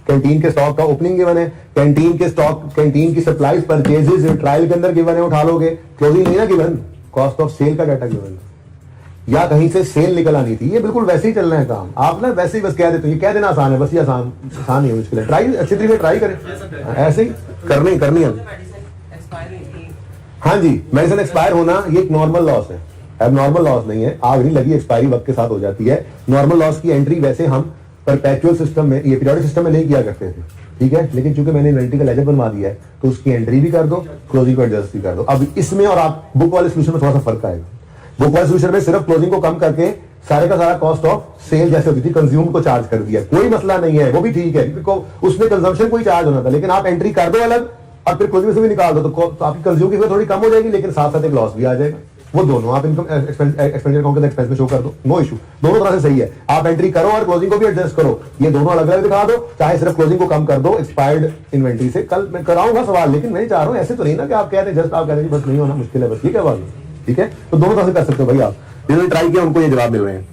कैंटीन के स्टॉक का ओपनिंग गिवन है, कैंटीन के स्टॉक, कैंटीन की सप्लाईज परचेजेस ट्रायल के अंदर गिवन है, उठा लोगे। क्लोजिंग नहीं ना गिवन, कॉस्ट ऑफ सेल का डाटा गिवन है, या कहीं से सेल निकल आनी थी। ये बिल्कुल वैसे ही चलना है काम, आप ना वैसे ही बस कह देते हो, ये कह देना आसान है, बस ये आसान नहीं है मुश्किल है। ट्राई अच्छी तरीके ट्राई करें, ऐसे ही करनी है। हाँ जी, मेडिसिन एक्सपायर होना ये एक नॉर्मल लॉस है, अब नॉर्मल लॉस नहीं है, आग नहीं लगी, एक्सपायरी वक्त के साथ हो जाती है। नॉर्मल लॉस की एंट्री वैसे हम परपेचुअल सिस्टम में, ये पीरियोडिक सिस्टम में नहीं किया करते थे, ठीक है, लेकिन चूंकि मैंने इन्वेंट्री का लेजर बनवा दिया है तो उसकी एंट्री भी कर दो, क्लोजिंग को एडजस्ट भी कर दो। अब इसमें और आप बुक वाले सोल्यूशन में थोड़ा सा फर्क आएगा। बुक वाले सोल्यूशन में सिर्फ क्लोजिंग को कम करके सारे का सारा कॉस्ट ऑफ सेल जैसे होती थी कंज्यूम को चार्ज कर दिया, कोई मसला नहीं है, वो भी ठीक है, क्योंकि उसमें कंजम्पशन कोई चार्ज होना था, लेकिन आप एंट्री कर दो अलग और फिर क्लोजिंग से भी निकाल दो, तो आपकी कंज्यूम की थोड़ी कम हो जाएगी, लेकिन साथ साथ एक लॉस भी आ जाएगा। वो दोनों आप इनकम एक्सपेंडिचर अकाउंट के एक्सपेंस में शो कर दो, नो इशू, दोनों तरह से सही है। आप एंट्री करो और क्लोजिंग को भी एडजस्ट करो, ये दोनों अलग अलग दिखा दो, चाहे सिर्फ क्लोजिंग को कम कर दो एक्सपायर्ड इन्वेंट्री से। कल मैं कराऊंगा सवाल, लेकिन मैं चाह रहा हूं ऐसे तो नहीं ना कि आप कह रहे जस्ट आप कह रहे बस नहीं होना मुश्किल है, बस ये क्या बात है, ठीक है। तो दोनों तरह से कर सकते हो भाई, आप जिन्होंने ट्राई किया उनको ये जवाब मिल रहे हैं।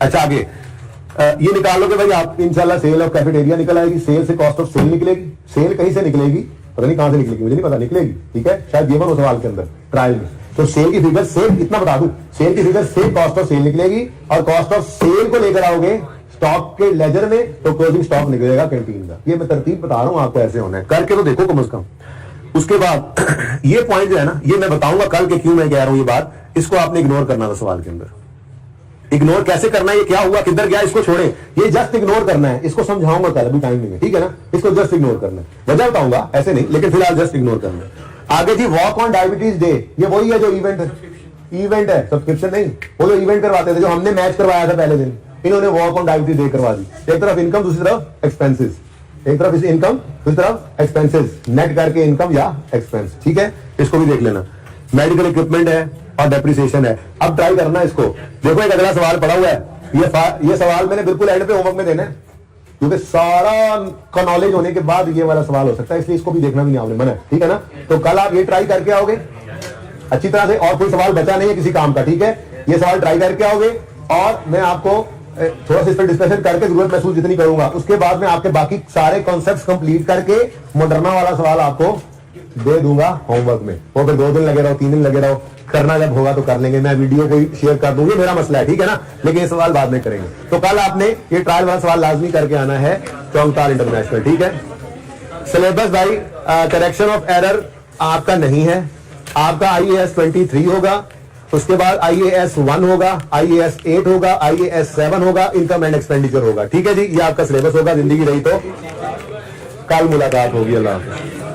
अच्छा आगे ये निकाल लो कि भाई आप इंशाल्लाह सेल ऑफ कैफेटेरिया निकल आएगी, सेल से कॉस्ट ऑफ सेल निकलेगी, सेल कहीं से निकलेगी, पता नहीं कहां से निकलेगी, मुझे नहीं पता, निकलेगी, ठीक है, शायद ये हो सवाल के अंदर ट्रायल में। तो सेल की फिगर सेम, इतना बता दूं, सेल की figure same cost of sale निकलेगी और कॉस्ट ऑफ सेल को लेकर आओगे स्टॉक के लेजर में तो क्लोजिंग स्टॉक निकलेगा कैंटीन का। ये मैं तरतीब बता रहा हूं आपको, ऐसे होना है, करके तो देखो कम से कम। उसके बाद ये पॉइंट जो है ना, ये मैं बताऊंगा कल के क्यों मैं कह रहा हूं ये बात, इसको आपने इग्नोर करना था सवाल के अंदर। इग्नोर कैसे करना है, ये क्या हुआ किधर गया इसको छोड़े, ये जस्ट इग्नोर करना है, इसको समझाऊंगा कल, अभी टाइम नहीं है, ठीक है ना, इसको जस्ट इग्नोर करना है, वजह बताऊंगा ऐसे नहीं, लेकिन फिलहाल जस्ट इग्नोर करना है। आगे जी वॉक ऑन डायबिटीज डे, ये वही है जो इवेंट है, सब्सक्रिप्शन नहीं, वो जो इवेंट करवाते थे, जो हमने मैच करवाया था पहले दिन, इन्होंने वॉक ऑन डायबिटीज डे करवा दी। एक तरफ इनकम, दूसरी तरफ एक्सपेंसेस, एक तरफ इस इनकम, दूसरी तरफ एक्सपेंसेस, नेट करके इनकम या एक्सपेंस, ठीक है, इसको भी देख लेना। मेडिकल इक्विपमेंट है और डेप्रिसिएशन है। अब ट्राई करना इसको, देखो एक अगला सवाल पड़ा हुआ है, ये सवाल मैंने बिल्कुल एंड पे होमवर्क में देना है, क्योंकि सारा का नॉलेज होने के बाद ये वाला सवाल हो सकता है, इसलिए इसको भी देखना भी नहीं आपने मना, ठीक है ना। तो कल आप ये ट्राई करके आओगे अच्छी तरह से, और कोई सवाल बचा नहीं है किसी काम का, ठीक है, ये सवाल ट्राई करके आओगे और मैं आपको थोड़ा सा इस पर डिस्कशन करके जरूरत महसूस जितनी करूंगा, उसके बाद में आपके बाकी सारे कॉन्सेप्ट्स कंप्लीट करके मॉडर्ना वाला सवाल आपको दे दूंगा होमवर्क में। वो फिर 2 दिन लगे रहो, 3 दिन लगे रहो, करना जब होगा तो कर लेंगे, मैं वीडियो कोई शेयर कर दूंगी, मेरा मसला है, ठीक है ना, लेकिन ये सवाल बाद में करेंगे। तो कल आपने ये ट्रायल वाला सवाल लाजमी करके आना है चौंगताल इंटरनेशनल, ठीक है। सिलेबस भाई करेक्शन ऑफ एरर आपका नहीं है, आपका IAS 23 होगा, उसके बाद IAS 1 होगा, IAS 8 होगा, IAS 7 होगा, इनकम एंड एक्सपेंडिचर होगा, ठीक है जी, ये आपका सिलेबस होगा। जिंदगी रही तो कल मुलाकात होगी, अल्लाह हाफ़िज़।